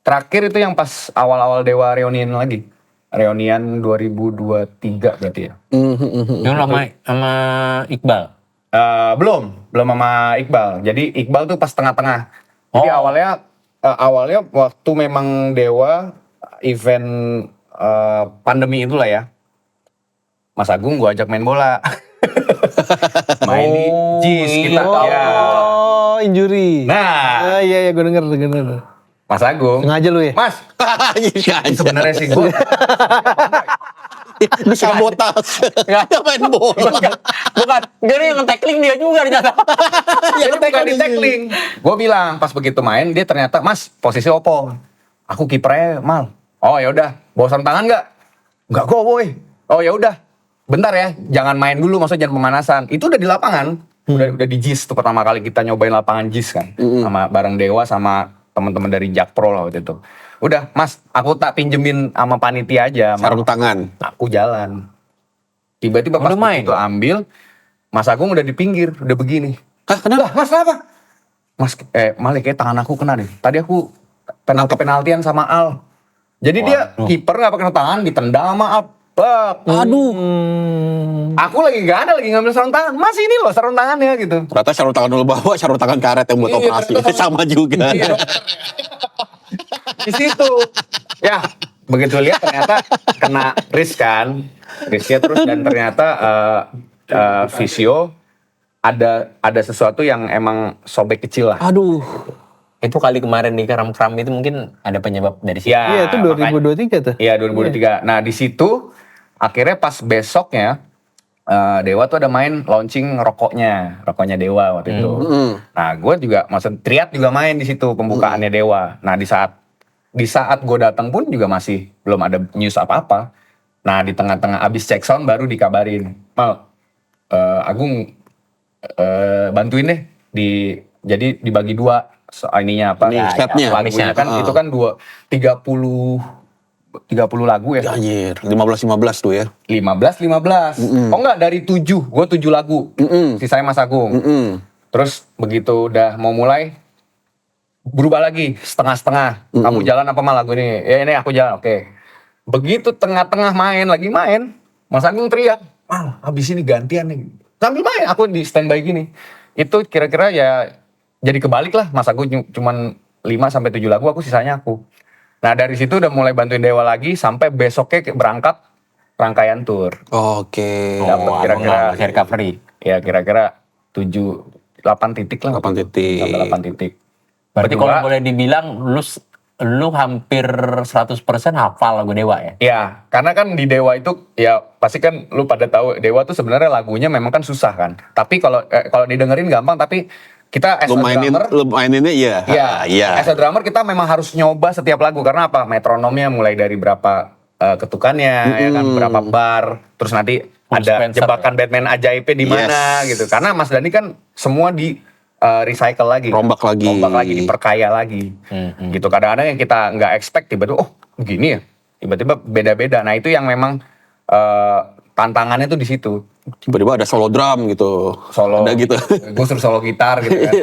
terakhir itu yang pas awal-awal Dewa reunian lagi. Reunian 2023 berarti ya. Yang sama Iqbal. Belum sama Iqbal. Jadi Iqbal tuh pas tengah-tengah. Jadi awalnya waktu memang Dewa event pandemi itulah ya. Mas Agung gua ajak main bola. Main di JIS kita. Ya. Oh, injury. Nah, Iya, gue denger. Mas Agung. Sengaja lu ya? Mas, Iya, sebenarnya sih gua disabotase. Dia main bola. Bukan, jadi yang tackling dia juga ternyata. jadi bukan di tackling. Gue bilang pas begitu main dia ternyata, Mas posisi opo. Aku kipernya Mal. Oh ya udah, bawa sarung tangan nggak? Nggak kok boy. Oh ya udah, bentar ya, jangan main dulu, maksudnya jangan pemanasan. Itu udah di lapangan, udah di JIS tuh pertama kali kita nyobain lapangan JIS kan, sama bareng Dewa sama teman-teman dari Jakpro lah waktu itu. Udah, Mas, aku tak pinjemin sama panitia aja. Sarung tangan. Aku jalan. Tiba-tiba pas Udah main? itu ambil, Mas Agung udah di pinggir, udah begini. Hah, kenapa? Mas kenapa? Mas, Malik kayak tangan aku kena deh. Tadi aku penaltian sama Al. Jadi dia kiper nggak pakai tangan, ditendang sama Al. Aduh. Aku lagi nggak ada, lagi ngambil sarung tangan. Mas ini loh sarung tangannya gitu. Ternyata sarung tangan dulu bawa, sarung tangan karet yang buat Iya, operasi. Sama juga. Iya. Di situ, ya begitu lihat ternyata kena wrist kan, wristnya terus, dan ternyata visio ada sesuatu yang emang sobek kecil lah. Aduh. Itu kali kemarin di kram-kram itu mungkin ada penyebab dari situ. Ya, Iya, itu 2023 tuh. Iya 2023. Nah di situ akhirnya pas besoknya Dewa tuh ada main launching rokoknya Dewa waktu itu. Nah gue juga, maksud Triad juga main di situ pembukaannya Dewa. Nah di saat gue datang pun juga masih belum ada news apa-apa. Nah di tengah-tengah abis check sound baru dikabarin, Mal, Agung bantuin deh jadi dibagi 2 ininya apa? Setnya. Lagunya kan itu kan 30 lagu ya. Anjir, 15-15 tuh ya. 15. Oh enggak, dari 7. Gue 7 lagu. Sisanya Mas Agung. Terus begitu udah mau mulai, berubah lagi setengah-setengah. Kamu jalan apa Mal lagu ini? Ya ini aku jalan, oke. Begitu tengah-tengah lagi main, Mas Agung teriak, Mal habis ini gantian nih. Sambil main, aku di standby gini. Itu kira-kira ya jadi kebalik lah. Mas Agung cuman 5-7 lagu, aku sisanya aku. Nah dari situ udah mulai bantuin Dewa lagi sampai besoknya berangkat rangkaian tour. Oke. Dapat kira-kira recovery. ya kira-kira 8 titik lah. 8 titik. Sampai 8 titik. Berarti Berdua. kalau boleh dibilang lu hampir 100% hafal lagu Dewa ya? Ya, karena kan di Dewa itu ya pasti kan lu pada tahu Dewa tuh sebenarnya lagunya memang kan susah kan. Tapi kalau didengerin gampang, tapi kita as a drummer, Lu maininnya iya. iya. As a drummer kita memang harus nyoba setiap lagu, karena apa? Metronomnya mulai dari berapa ketukannya, ya kan, berapa bar, terus nanti ada Spencer. jebakan Batman ajaibnya di mana Yes. gitu. Karena Mas Dani kan semua di recycle lagi, Rombak lagi. diperkaya lagi, gitu. Kadang-kadang yang kita nggak expect tiba-tiba, oh begini ya, tiba-tiba beda-beda. Nah itu yang memang tantangannya tuh di situ. Tiba-tiba ada solo drum gitu. Solo, Ada gitu. gue suruh solo gitar gitu kan.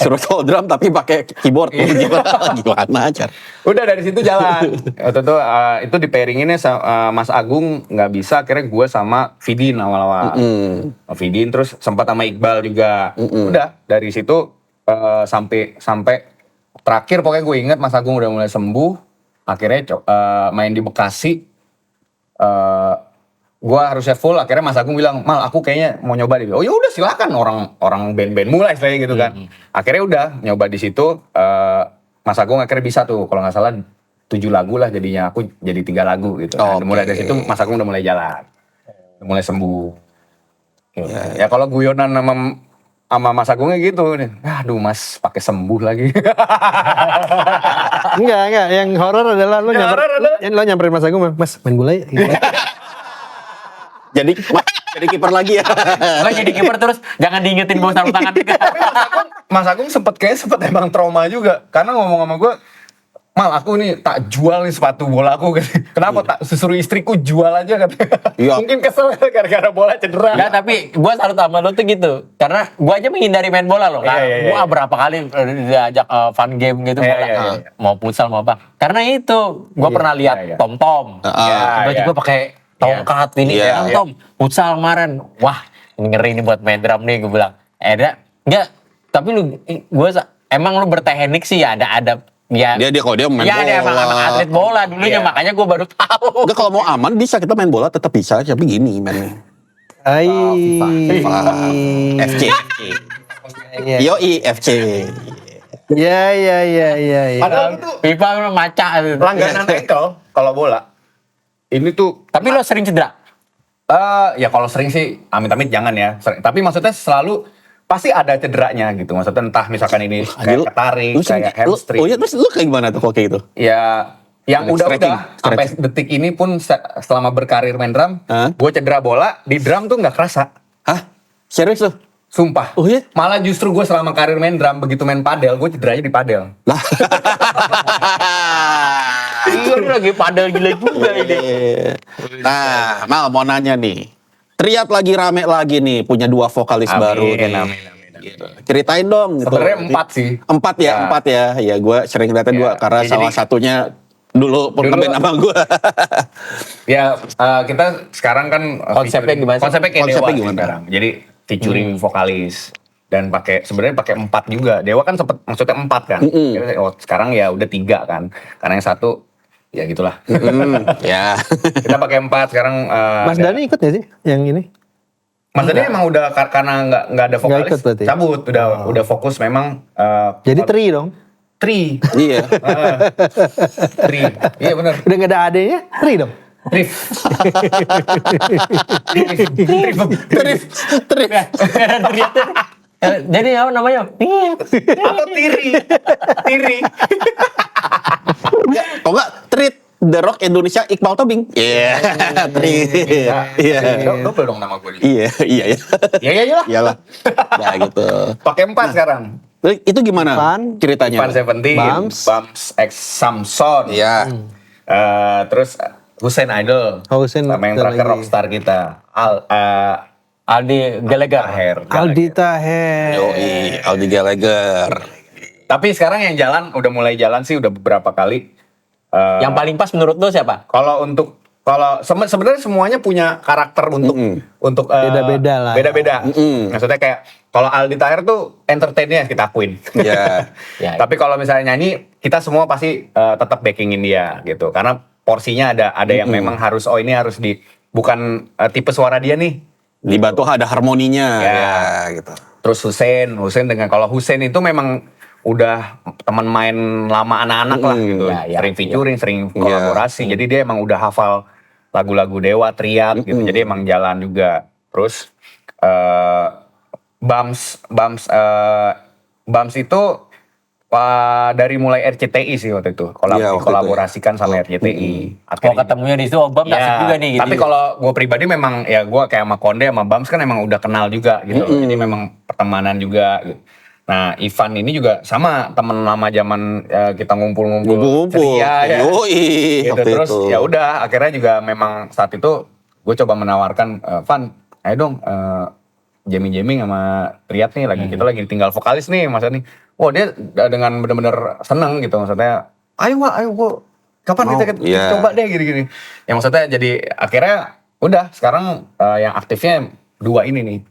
Suruh solo drum tapi pakai keyboard. Gimana aja. Udah dari situ jalan. Waktu itu di pairinginnya Mas Agung nggak bisa, akhirnya gue sama Vidin awal-awal. Vidin terus sempat sama Iqbal juga. Udah dari situ sampai terakhir pokoknya gue ingat Mas Agung udah mulai sembuh. Akhirnya main di Bekasi. Gue harusnya full, akhirnya Mas Agung bilang, Mal aku kayaknya mau nyoba deh. Oh ya udah silakan, orang band-band mulai istilahnya gitu kan. Akhirnya udah nyoba di situ. Mas Agung akhirnya bisa tuh, kalau nggak salah 7 lagu lah jadinya, aku jadi 3 lagu gitu. Nah, mulai dari situ Mas Agung udah mulai jalan, udah mulai sembuh. Ya kalau guyonan sama sama Mas Agungnya gitu nih. Aduh Mas, pakai sembuh lagi. Enggak, yang horor adalah lo nyamperin Mas Agung, Mas main bola ya? Gitu. Jadi kiper lagi ya. Lo jadi kiper terus jangan diingetin bawa sarung tangan juga. Mas Agung sempet emang trauma juga. Karena ngomong sama gue, Mal aku nih tak jual nih sepatu bola aku. Kenapa tak suruh istriku jual aja katanya. Iya. Mungkin kesel gara-gara bola cedera. Enggak, tapi gue salut sama lo tuh gitu. Karena gue aja menghindari main bola loh. Iya. Gue berapa kali diajak fun game gitu. Iya, bola. iya. Mau futsal mau apa. Karena itu, gue pernah lihat iya. Tom-Tom. Tiba-tiba pakai tongkat ini. Iya. Tom, futsal kemarin. Wah, ini ngeri nih buat main drum nih, gue bilang. Enggak. Tapi emang lu berteknik sih ya, ada ya. Dia kalau dia main ya, bola. dia emang atlet bola dulunya, makanya gue baru tahu. Enggak, kalau mau aman bisa kita main bola tetap bisa, tapi gini mainnya. FIFA. FC. Iya. Yoi FC. Ya. Padahal itu FIFA maca. langganan ankle kalau bola. Ini tuh Tapi lo sering cedera? ya kalau sering sih amit-amit jangan ya. Tapi maksudnya selalu pasti ada cederanya gitu. Maksudnya entah misalkan ini kayak ketarik, kayak hamstring. Oh iya, terus lu kayak gimana tuh kalau kayak gitu? Ya yang Stretching. udah sampai detik ini pun selama berkarir main drum, Hah? gue cedera bola di drum tuh nggak kerasa. Hah? Serius lu? Sumpah. Oh iya? Malah justru gue selama karir main drum, begitu main padel, gue cederanya di padel. Lah. Iya, ini lagi padel gila juga ini. Nah, Mal mau nanya nih. Triad lagi rame lagi nih, punya 2 vokalis baru nih. Amin. Gitu. Ceritain dong gitu. Sebenarnya 4 sih. 4 ya, Ya. 4 ya. Ya gue sering lihatnya 2 karena Ya, salah jadi- satunya dulu pernah sama gue. Ya kita sekarang kan Konsepnya gimana sih? Konsepnya kayak Konsepnya Dewa sih gimana? sekarang. Jadi featuring vokalis dan sebenarnya pakai 4 juga. Dewa kan sempet maksudnya 4 kan. Oh, sekarang ya udah 3 kan. Karena yang satu ya gitulah. Ya. Kita pakai 4 sekarang. Mas Dani ikut gak sih yang ini? Mas Dani emang udah karena nggak ada vokalis ikut berarti? cabut, udah fokus memang. Jadi tri dong. Tri. Iya. Tri. Iya benar. Udah gak ada adanya, tri dong. Trif. Trip. Jadi apa namanya? Atau tiri. Tiri. Kok enggak treat The Rock Indonesia Iqbal Tobing. Iya. Treat. Iya. Double dong nama gue. Iya. Iya. Iyalah. Ya gitu. Pakai 4 sekarang. Itu gimana Ivan. ceritanya? Ivan Seventeen, Bams. Bams X Samson. Iya. Terus Hussein Idol. Hussein sama yang ada terakhir lagi. rockstar kita. Aldi Gallagher. Taher. Aldi Taher. Yoi, Aldi Gallagher. Tapi sekarang yang jalan udah mulai jalan sih udah beberapa kali. Yang paling pas menurut lo siapa? Kalau sebenarnya semuanya punya karakter untuk Beda-beda lah. Beda-beda. Maksudnya kayak kalau Aldi Taher tuh entertainnya kita akuin. Iya. Ya. Tapi kalau misalnya nyanyi kita semua pasti tetap backingin dia gitu. Karena porsinya ada yang memang harus ini harus bukan tipe suara dia nih. Dibantu ada harmoninya. Ya. Ya, gitu. Terus Hussein dengan kalau Hussein itu memang udah teman main lama anak-anak lah gitu. Ya, Sering featuring, sering kolaborasi. Jadi dia emang udah hafal lagu-lagu Dewa, Triad gitu. Jadi emang jalan juga. Terus Bams itu dari mulai RCTI sih waktu itu. Iya, waktu itu Kolaborasikan sama RCTI. Kalau ketemunya di situ, oh Bam asik juga nih. Gitu. Tapi kalau gue pribadi memang ya gue kayak sama Konde sama Bams kan emang udah kenal juga gitu. Jadi memang pertemanan juga. Gitu. Nah Ivan ini juga sama temen lama zaman kita ngumpul-ngumpul ceria ya. Yoi, Gitu. waktu Terus itu. ya udah akhirnya juga memang saat itu gue coba menawarkan Van, ayo dong jamming-jamming sama Triad nih lagi kita lagi tinggal vokalis nih maksudnya nih. Wah dia dengan bener-bener seneng gitu maksudnya. Ayo gua kapan kita iya. coba deh gini-gini. Yang maksudnya jadi akhirnya udah sekarang yang aktifnya 2 ini nih.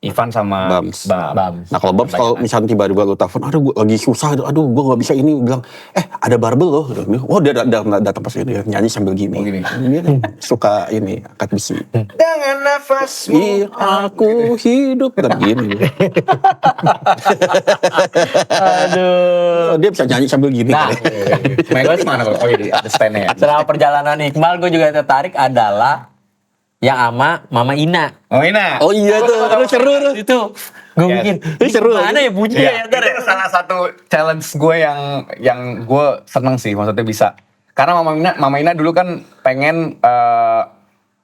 Ivan sama Bams. Bams. Nah kalau Bams kalau misalnya tiba-tiba lu telepon, aduh gua lagi susah, aduh gua gak bisa ini, bilang, ada barbel loh. Oh dia datang pas ini, nyanyi sambil gini. Oh, gini. Dia suka ini, angkat besi. Dengan nafasmu. Iya, aku hidup. Dan gini. Aduh. Dia bisa nyanyi sambil gini. Nah, Michael mana kalau? Oh iya ada stand-nya ya. selama perjalanan Iqbal gue juga tertarik adalah yang sama Mama Ina. Oh Ina. Oh iya tuh, aduh seru tuh. Itu Gue Yes. mikir, Ini seru. gimana ya bunyinya Iya, ya ntar ya? itu salah satu challenge gue yang gue seneng sih, maksudnya bisa. Karena Mama Ina dulu kan pengen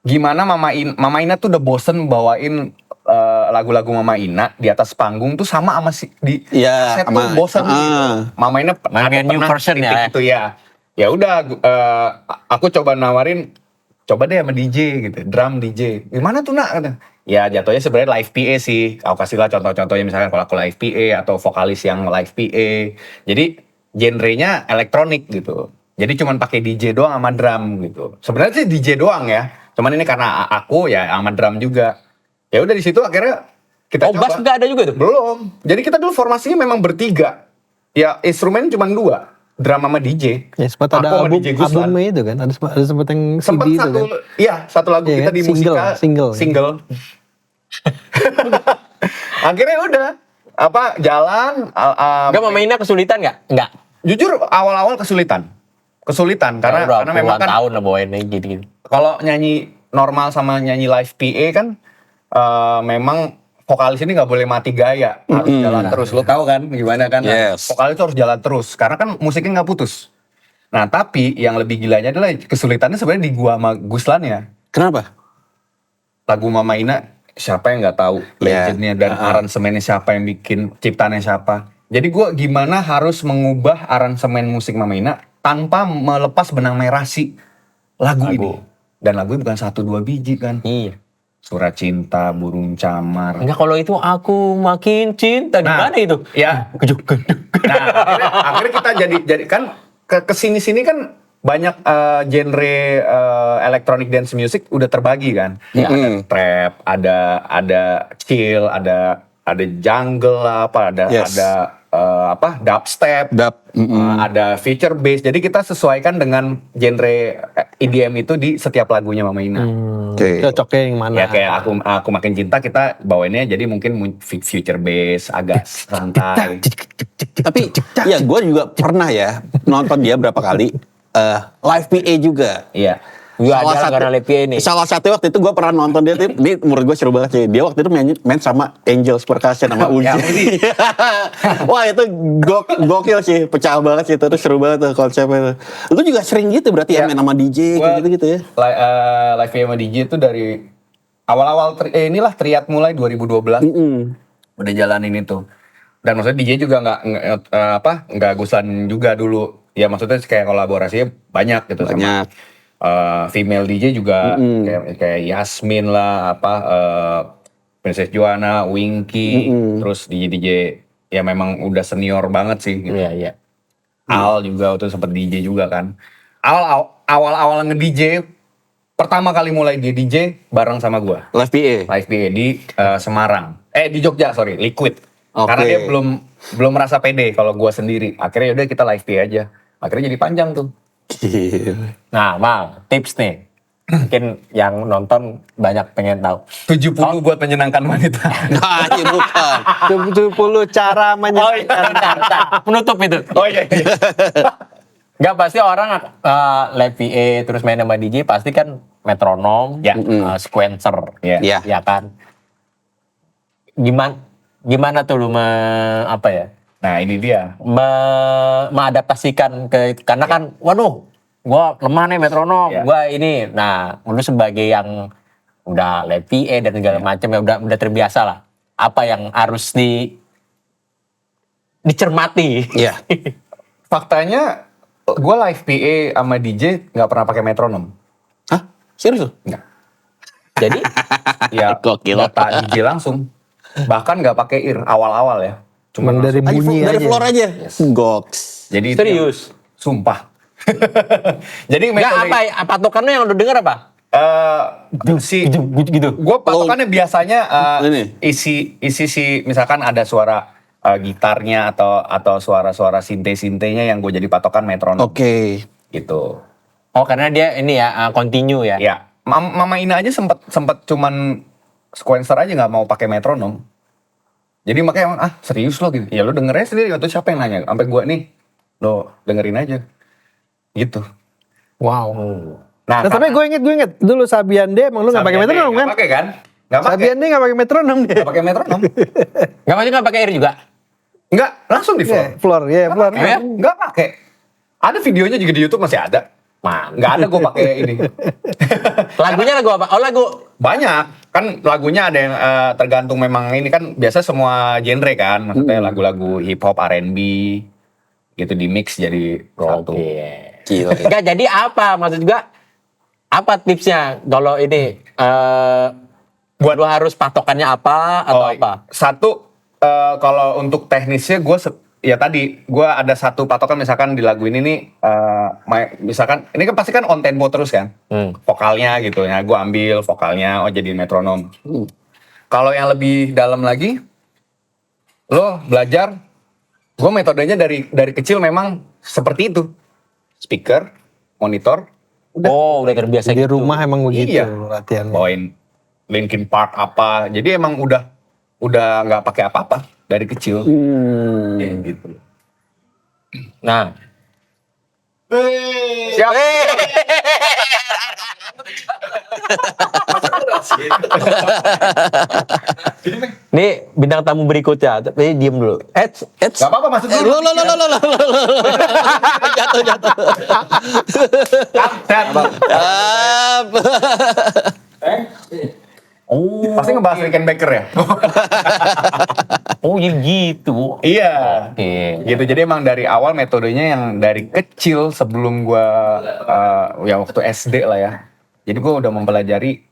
gimana Mama Ina tuh udah bosen bawain lagu-lagu Mama Ina di atas panggung tuh sama si di Iya, kaset tuh sama- bosen gitu. Mama Ina Main new version ya. titik itu ya. Ya udah, aku coba nawarin, coba deh sama DJ gitu, drum DJ. Gimana tuh nak? Kata. Ya jatuhnya sebenarnya live PA sih. Aku kasih lah contoh-contohnya, misalnya kalau aku live PA atau vokalis yang live PA. Jadi genrenya elektronik gitu. Jadi cuman pakai DJ doang sama drum gitu. Sebenarnya sih DJ doang ya. Cuman ini karena aku ya sama drum juga. Ya udah di situ akhirnya kita Oh, bass nggak ada juga tuh? Belum. Jadi kita dulu formasinya memang bertiga. Ya instrumen cuma 2. Drum sama DJ. Ya sempat Aku ada sama DJ Guslan. albumnya itu kan, ada sempat yang Sempat CD itu satu, kan. iya satu lagu Iya kita kan? di Single, musika single. Akhirnya udah jalan. Enggak, Mama Ina kesulitan nggak? Enggak. Jujur awal-awal kesulitan karena Udah karena memang puluhan kan tahun lah bawainnya gitu. kalau nyanyi normal sama nyanyi live PA kan memang vokalis ini nggak boleh mati gaya, harus jalan terus. Lo tahu kan gimana kan? Nah, Yes. vokalis itu harus jalan terus karena kan musiknya nggak putus. Nah tapi yang lebih gilanya adalah kesulitannya sebenarnya di gua sama Guslan ya. Kenapa? Lagu Mama Ina siapa yang nggak tahu Yeah. legendnya dan aransemennya siapa yang bikin, ciptaannya siapa. Jadi gua gimana harus mengubah aransemen musik Mama Ina tanpa melepas benang merah si lagu ini. Dan lagunya bukan 1-2 biji kan. Iya. Surat Cinta, Burung Camar. Enggak, kalau itu aku makin cinta, gimana itu? Ya. Nah, akhirnya kita jadi kan kesini-sini kan banyak genre electronic dance music udah terbagi kan. Ya, ada trap, ada chill, ada jungle lah, ada Yes. dubstep, ada feature bass. Jadi kita sesuaikan dengan genre EDM itu di setiap lagunya Mama Ina. Oke. Cocoknya yang mana? Ya kayak aku makin cinta kita bawainnya jadi mungkin future bass agak santai. Tapi ya gue juga pernah ya nonton dia berapa kali live PA juga. Iya. Gue aja karena Lepi ini. Salah satu waktu itu gue pernah nonton dia, ini menurut gue seru banget sih. Dia waktu itu main sama Angels Percussion sama Uzi. Ya, Uzi. Wah itu gokil sih, pecah banget sih, terus seru banget tuh konsepnya. Lu juga sering gitu berarti ya, main sama DJ kayak gitu ya? Live sama DJ itu dari awal-awal inilah Triad mulai 2012. Udah jalanin itu. Dan maksudnya DJ juga nggak Guslan juga dulu. Ya maksudnya kayak kolaborasinya banyak gitu Banyak. sama female DJ juga kayak Yasmin lah, Princess Joanna, Winky, terus DJ ya memang udah senior banget sih. Gitu. Iya, iya. Al juga waktu sempet DJ juga kan. Awal-awal nge-DJ pertama kali mulai dia DJ bareng sama gua. Live PA. Live PA di Semarang. Di Jogja, sorry, Liquid. Oke. Karena dia belum merasa pede kalau gua sendiri. Akhirnya yaudah kita live PA aja. Akhirnya jadi panjang tuh. Gila. Nah, Mal, tips nih. Mungkin yang nonton banyak pengen tahu. 70 buat menyenangkan wanita. Nah, ini bukan. 70 cara menyenangkan. Penutup itu. Oh iya. Enggak, pasti orang live PA terus main sama DJ pasti kan metronom, Ya. sequencer. Iya. Iya. Ya kan. Gimana tuh lu Nah ini dia. mengadaptasikan karena kan waduh, gua lemah nih metronom, Ya. gua ini. Nah, lu sebagai yang udah live PA dan segala macam ya udah terbiasa lah. Apa yang harus dicermati? Iya. Faktanya gue live PA sama DJ nggak pernah pakai metronom. Hah? Serius lu? Nggak. Jadi Ya Gokil. data DJ langsung. Bahkan nggak pakai ear awal-awal ya. Cuman dari Aja, bunyi dari aja. floor aja. Goks. Jadi itu serius. sumpah. Jadi Enggak apa patokannya yang lu denger apa? Gitu. Gue patokannya biasanya Ini. isi si misalkan ada suara gitarnya atau suara-suara sinte-sintenya yang gue jadi patokan metronom. Oke. Gitu. Oh, karena dia ini ya continue ya. Ya, Mama Ina aja sempet cuman sequencer aja nggak mau pakai metronom. Jadi makanya serius lo gitu. Ya lo dengernya sendiri atau siapa yang nanya? Sampai gua nih, lo dengerin aja. Gitu. Wow. Nah, Nah, tapi gue inget dulu Sabian D emang lu nggak pakai metronom kan? Nggak pakai kan? Nggak pakai. Sabian dia nggak pakai metronom dia. Nggak pakai metronom. Nggak pakai air juga. Nggak, langsung di floor. Floor, floor. Ya, nggak pakai. Ada videonya juga di YouTube masih ada. Nggak ada gue pakai ini. Lagunya lagu apa? Oh lagu. Banyak kan lagunya ada yang tergantung memang ini kan biasa semua genre kan, maksudnya lagu-lagu hip hop, R&B gitu di mix jadi satu. Gila. Enggak jadi apa? Maksud juga apa tipsnya kalau ini buat lu harus patokannya apa atau apa? Satu kalau untuk teknisnya ya tadi gue ada satu patokan misalkan di lagu ini nih misalkan ini kan pasti kan on tempo terus kan vokalnya gitu ya gue ambil vokalnya jadi metronom. Kalau yang lebih dalam lagi lo belajar gue metodenya dari kecil memang seperti itu speaker monitor Udah terbiasa Di gitu. rumah emang begitu Iya. latihannya. bawain Linkin Park apa jadi emang udah nggak pakai apa-apa dari kecil. Ya, gitu. Nah, Siap. ini bintang tamu berikutnya, tapi diem dulu. Gak apa-apa masuk dulu. Jatuh. Sehat, Bang. Pasti ngebahas Rickenbacker ya? Oh jadi gitu. Iya. Oke. Gitu, jadi emang dari awal metodenya yang dari kecil sebelum gua ya waktu SD lah ya. Jadi gua udah mempelajari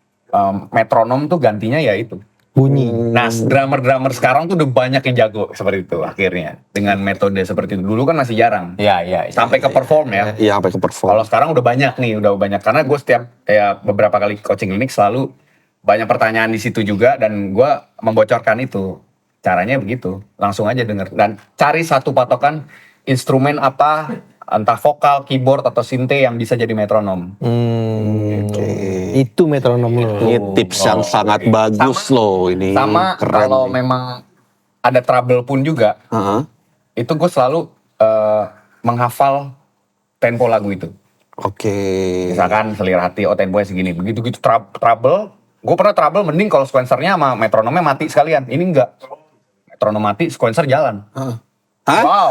metronom tuh gantinya ya itu. Bunyi. Nah, drummer-drummer sekarang tuh udah banyak yang jago seperti itu akhirnya. Dengan metode seperti itu. Dulu kan masih jarang. Iya. Sampai ke perform ya. Iya, sampai ke perform. Kalau sekarang udah banyak nih, karena gue setiap ya beberapa kali coaching klinik selalu banyak pertanyaan di situ juga dan gue membocorkan itu. Caranya begitu, langsung aja denger dan cari satu patokan instrumen apa, entah vokal, keyboard atau synth yang bisa jadi metronom. Itu metronom lo. Ini tips yang sangat bagus loh ini. Sama Keren kalau nih. memang ada trouble pun juga, Heeh. itu gue selalu menghafal tempo lagu itu. Oke. Misalkan selir hati, temponya segini. Begitu-gitu trouble, gue pernah trouble mending kalau sequencernya sama metronomnya mati sekalian. Ini enggak. Metronom mati, sequencer jalan. Hah? Wow.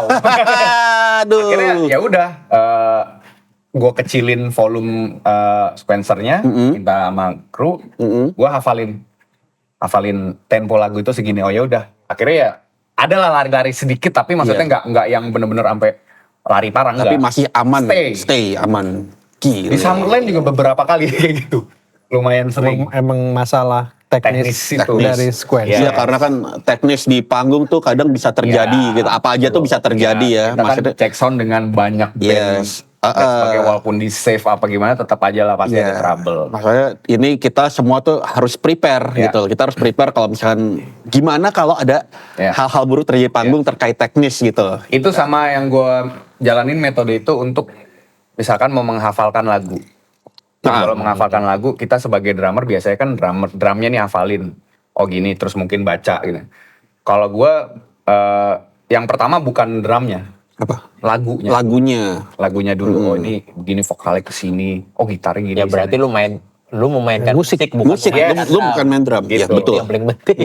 Aduh. Akhirnya ya udah, gue kecilin volume sequencernya, minta sama kru, gue hafalin tempo lagu itu segini. Oh ya udah. Akhirnya ya adalah lari-lari sedikit, tapi maksudnya nggak yang bener-bener sampai lari parah. Tapi enggak. masih aman. Stay. Aman. Gila. Di Summerland juga beberapa kali kayak gitu. Lumayan sering. Emang masalah teknis Teknis itu. dari sequence. Iya, karena kan teknis di panggung tuh kadang bisa terjadi gitu. Apa aja tuh bisa terjadi ya. Kita kan Maksudnya check sound dengan banyak band. Yes. Sebagai walaupun di save apa gimana tetap aja lah pasti ada trouble. Maksudnya ini kita semua tuh harus prepare Iya. gitu. Kita harus prepare kalau misalkan gimana kalau ada Iya. hal-hal buruk terjadi di panggung terkait teknis gitu. Itu sama yang gue jalanin metode itu untuk misalkan mau menghafalkan lagu. Nah, kalau menghafalkan lagu, kita sebagai drummer biasanya kan drumnya nih hafalin. Oh gini, terus mungkin baca gitu. Kalau gue, yang pertama bukan drumnya, Apa? lagunya. Lagunya dulu, oh ini begini vokalnya kesini, oh gitarnya gini. Ya berarti lu memainkan musik bukan Musik, memainkan lu bukan main drum. Iya, Gitu. betul. yang paling penting.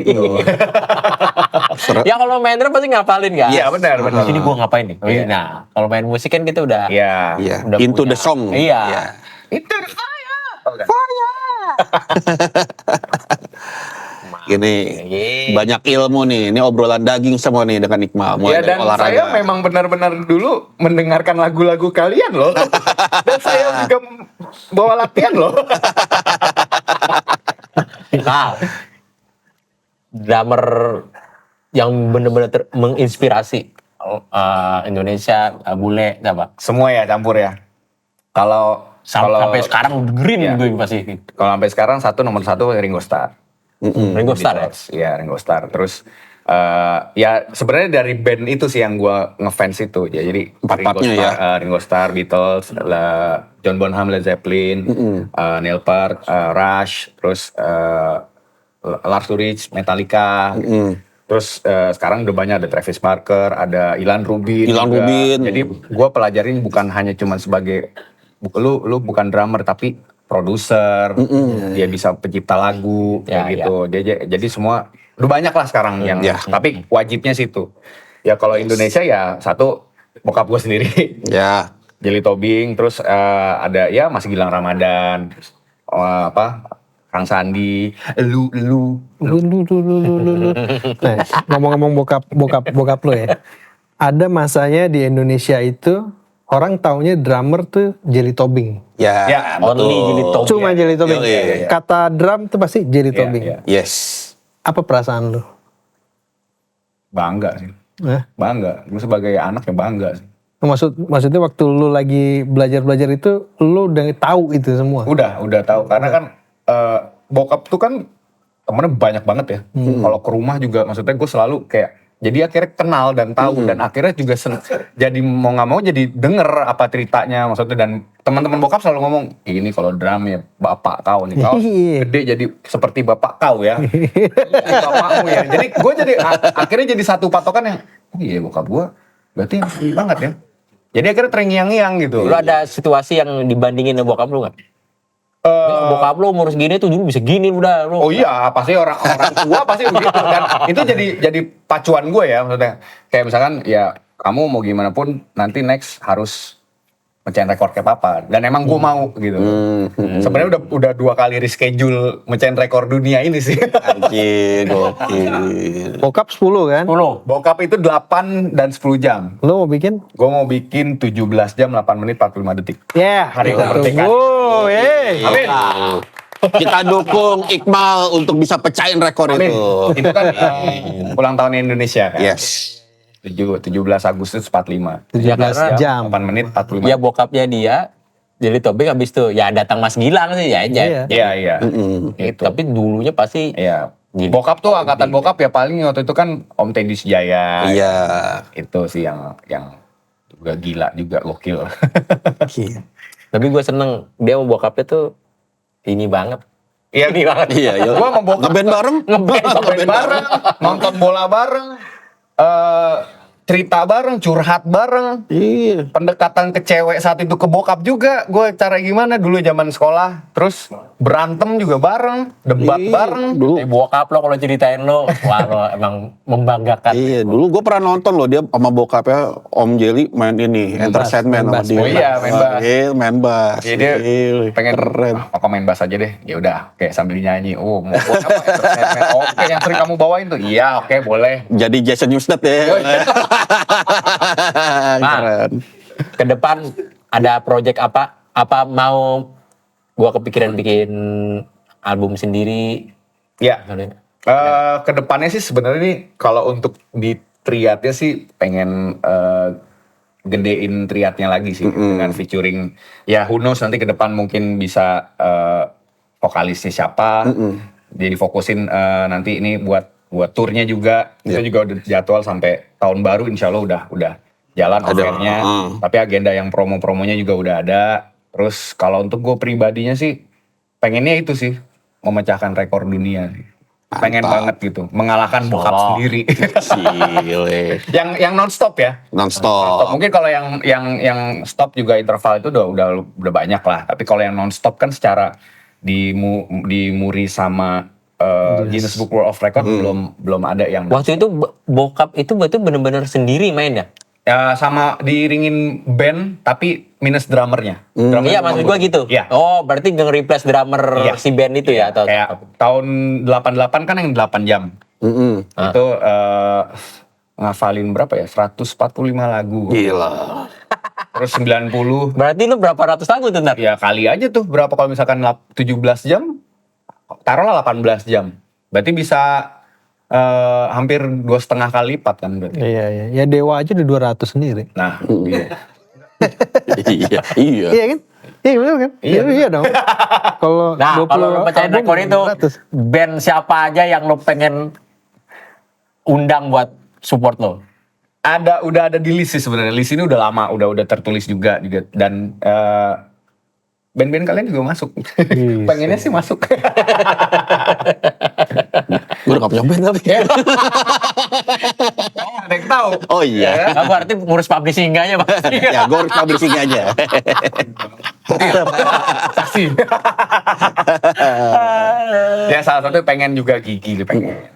Ya kalau main drum pasti ngapalin kan? Iya benar. Di sini gua ngapain nih? Iya. Nah, kalau main musik kan kita udah Iya. Iya, udah into punya- the song. Iya. Itu the fire. Oh, enggak. Gini, Iya. banyak ilmu nih. Ini obrolan daging semua nih dengan Iqmal. Mulai Ya dari dan olahraga. saya memang benar-benar dulu mendengarkan lagu-lagu kalian loh. Dan saya juga bawa latihan loh. Nah, drummer yang benar-benar menginspirasi Indonesia, bule, apa? Semua ya campur ya. Kalau Sampai sekarang dengerin Iya. gue pasti. Kalau sampai sekarang nomor satu Ringo Starr. Ringo Starr ya? Iya Ringo Starr. Terus ya sebenarnya dari band itu sih yang gue ngefans itu. Ya, jadi Empat-empatnya Ringo Starr, Ringo Starr, Beatles, John Bonham, Led Zeppelin, Neil Peart, Rush, terus Lars Ulrich, Metallica. Terus sekarang udah banyak ada Travis Barker, ada Ilan Rubin. Ilan juga. Rubin. Jadi gue pelajarin bukan hanya cuman sebagai lu bukan drummer tapi produser, dia bisa pencipta lagu, Ya, kayak gitu. Jadi semua udah banyak lah sekarang yang. Ya. Tapi wajibnya situ. Ya kalau Indonesia ya satu bokap gue sendiri, Ya. Jelly Tobing, terus ada ya Mas Gilang Ramadan, terus, Kang Sandi, lu. Lu. Nah, ngomong-ngomong bokap lu ya. Ada masanya di Indonesia itu orang taunya drummer tuh Jelly Tobing. Ya, Ya, betul. only Jelly Tobing. Cuma Jelly Tobing. Iya. Kata drum tuh pasti Jelly Iya, Tobing. iya. Yes. Apa perasaan lu? Bangga sih, Nah, bangga. Gue sebagai anak ya bangga sih. maksudnya waktu lu lagi belajar itu lu udah tahu itu semua. Udah tahu karena kan bokap tuh kan temennya banyak banget ya. Kalau ke rumah juga maksudnya gue selalu kayak jadi akhirnya kenal dan tahu dan akhirnya juga jadi mau nggak mau jadi denger apa ceritanya maksudnya dan teman-teman bokap selalu ngomong ini kalau drum ya bapak kau nih kau gede jadi seperti bapak kau ya. Bapakmu ya. Jadi gue jadi akhirnya jadi satu patokan yang oh iya bokap gue berarti yang tinggi banget ya. Jadi akhirnya terngiang-ngiang gitu. Lu ada situasi yang dibandingin sama bokap lu gak? Bokap lu umur segini tuh dulu bisa gini udah lu. Oh iya, pasti orang tua pasti begitu dan itu jadi pacuan gue ya maksudnya. Kayak misalkan ya kamu mau gimana pun nanti next harus mecahin rekor kayak papa dan emang gue mau gitu. Sebenarnya udah 2 kali reschedule mecahin rekor dunia ini sih. Anjir, gokil. Bokap 10 kan? 10. Bokap itu 8 dan 10 jam. Lu mau bikin? Gue mau bikin 17 jam 8 menit 45 detik. Ya. Hari kemerdekaan. Oh, Amin. Kita dukung Iqmal untuk bisa pecahin rekor Amin. itu. Itu kan ulang tahun Indonesia kan. Yes. 17 Agustus 45. 17 Ya, karena jam. 8 menit 45. Ya bokapnya dia jadi Tobing habis itu ya datang Mas Gilang sih ya. Iya. Iya. Itu. Tapi dulunya pasti Iya. Gini. Bokap tuh angkatan bokap ya paling waktu itu kan Om Teddy Sujaya. Iya. Itu sih yang juga gila juga gokil. Tapi gue seneng dia mau bokapnya tuh ini banget. Iya Ini banget. Iya, iya. Gua sama bokap Ngeband bareng? ngeband bareng, nonton bola bareng, cerita bareng, curhat bareng. Iya. Pendekatan ke cewek saat itu ke bokap juga. Gue cara gimana dulu zaman sekolah. Terus berantem juga bareng, debat bareng. Dulu. Bokap lo kalau ceritain lo, wah lo emang membanggakan. Iya, dulu gue pernah nonton loh dia sama bokapnya Om Jelly main ini, entertainment sama bass. dia. Oh iya, main bass. Iya, main bass. Jadi dia Iya, pengen keren. aku main bass aja deh. Ya udah, kayak sambil nyanyi. Oh, mau buat apa? Entertainment. Oke, yang sering kamu bawain tuh. Iya, oke, boleh. Jadi Jason Newsted ya. Keren. Ke depan ada project apa? Apa mau gua kepikiran bikin album sendiri? Ya. Kedepannya sih sebenarnya nih kalau untuk di triatnya sih pengen gedein triatnya lagi sih dengan featuring ya who knows nanti ke depan mungkin bisa vokalisnya siapa. Jadi fokusin nanti ini buat turnya juga. Kita juga udah jadwal sampai tahun baru insya Allah udah jalan affairnya. Tapi agenda yang promo-promonya juga udah ada. Terus kalau untuk gue pribadinya sih pengennya itu sih memecahkan rekor dunia sih. Pengen banget gitu, mengalahkan bokap sendiri. Gile. yang non-stop ya. Non-stop. Mungkin kalau yang stop juga interval itu udah banyak lah. Tapi kalau yang non-stop kan secara dimuri sama Guinness Book World of Record belum ada yang Waktu itu bokap itu berarti bener-bener sendiri main ya? ya sama diiringin band tapi minus drummernya. Iya maksud gua gitu. Iya. Oh berarti nge-replace drummer Iya. si band itu ya? Atau Kayak tahun 88 kan yang 8 jam. Itu ngafalin berapa ya? 145 lagu. Gila. Terus 90 Berarti lu berapa ratus lagu tuh Nat? ya kali aja tuh berapa kalau misalkan 17 jam taruhlah 18 jam. Berarti bisa hampir 2,5 kali lipat kan berarti. Iya, iya. Ya Dewa aja udah 200 sendiri. Nah, gitu. Iya. Iya kan? Iya bener kan? Iya dong. Kalau Nah 20 kalau lu pecahin album, rekor itu 200. band siapa aja yang lu pengen undang buat support lo? Udah ada di list sih sebenarnya. List ini udah lama, udah tertulis juga dan band-band kalian juga masuk. Pengennya sih masuk. Gue udah gak punya band tapi. Ada yang tahu. Oh iya. Nah, berarti ngurus publishing aja Pak. Ya gue harus publishing aja. Saksi. Ya salah satu pengen juga gigi pengen.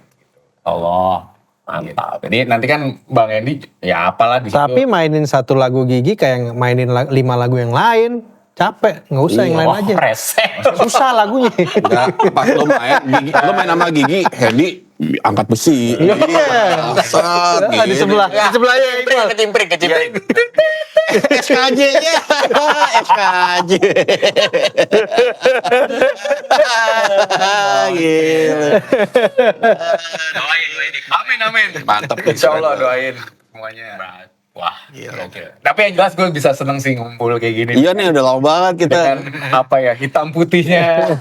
Allah, mantap. Jadi nanti kan Bang Endi ya apalah di situ. Tapi mainin satu lagu Gigi kayak mainin 5 lagu yang lain. Capek, nggak usah yang lain Wah, aja. resek. Susah lagunya. Enggak, pas lo main sama Gigi, Hendy angkat besi. Iya. Set, Di gini. sebelahnya Iqbal. Kecimpring. SKJ ya, SKJ. Gila. Amin. Mantap. Insya Allah doain semuanya. Wah, Tapi yang jelas gue bisa seneng sih ngumpul kayak gini. Iya nih udah lama banget kita. Dengan apa ya hitam putihnya.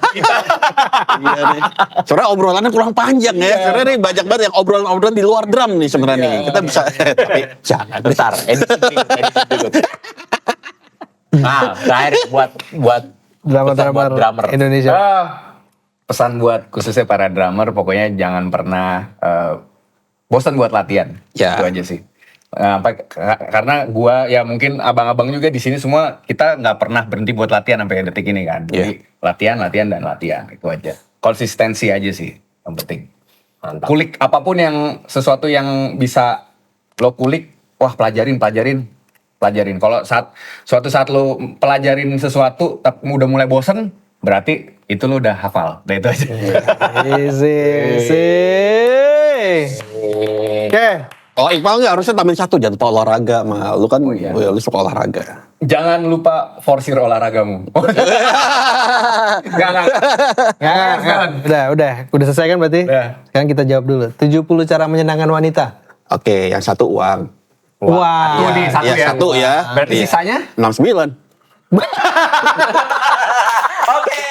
Iya nih. Soalnya obrolannya kurang panjang ya. Sebenarnya nih banyak banget yang obrolan di luar drum nih sebenarnya nih. Kita bisa tapi jangan bentar. Edisi dulu. Nah, terakhir buat pesan buat drummer. Indonesia. Pesan buat khususnya para drummer, pokoknya jangan pernah bosan buat latihan. Ya. Itu aja sih. Karena gua ya mungkin abang-abang juga di sini semua kita nggak pernah berhenti buat latihan sampai detik ini kan. Jadi latihan itu aja. Konsistensi aja sih yang penting. Mantap. Kulik apapun yang sesuatu yang bisa lo kulik, wah pelajarin. Kalau suatu saat lo pelajarin sesuatu tapi udah mulai bosen, berarti itu lo udah hafal. Udah itu aja. Easy. Oke. Oh Iqbal nggak harusnya tambahin satu, jangan lupa olahraga mah. Lu kan lu suka olahraga. Jangan lupa forsir olahragamu. Enggak. Udah selesai kan berarti? Udah. Sekarang kita jawab dulu. 70 cara menyenangkan wanita. Oke, yang satu uang. Wah. Satu nih, satu Ya, ya. satu ya. Berarti Iya. sisanya? 69. Oke,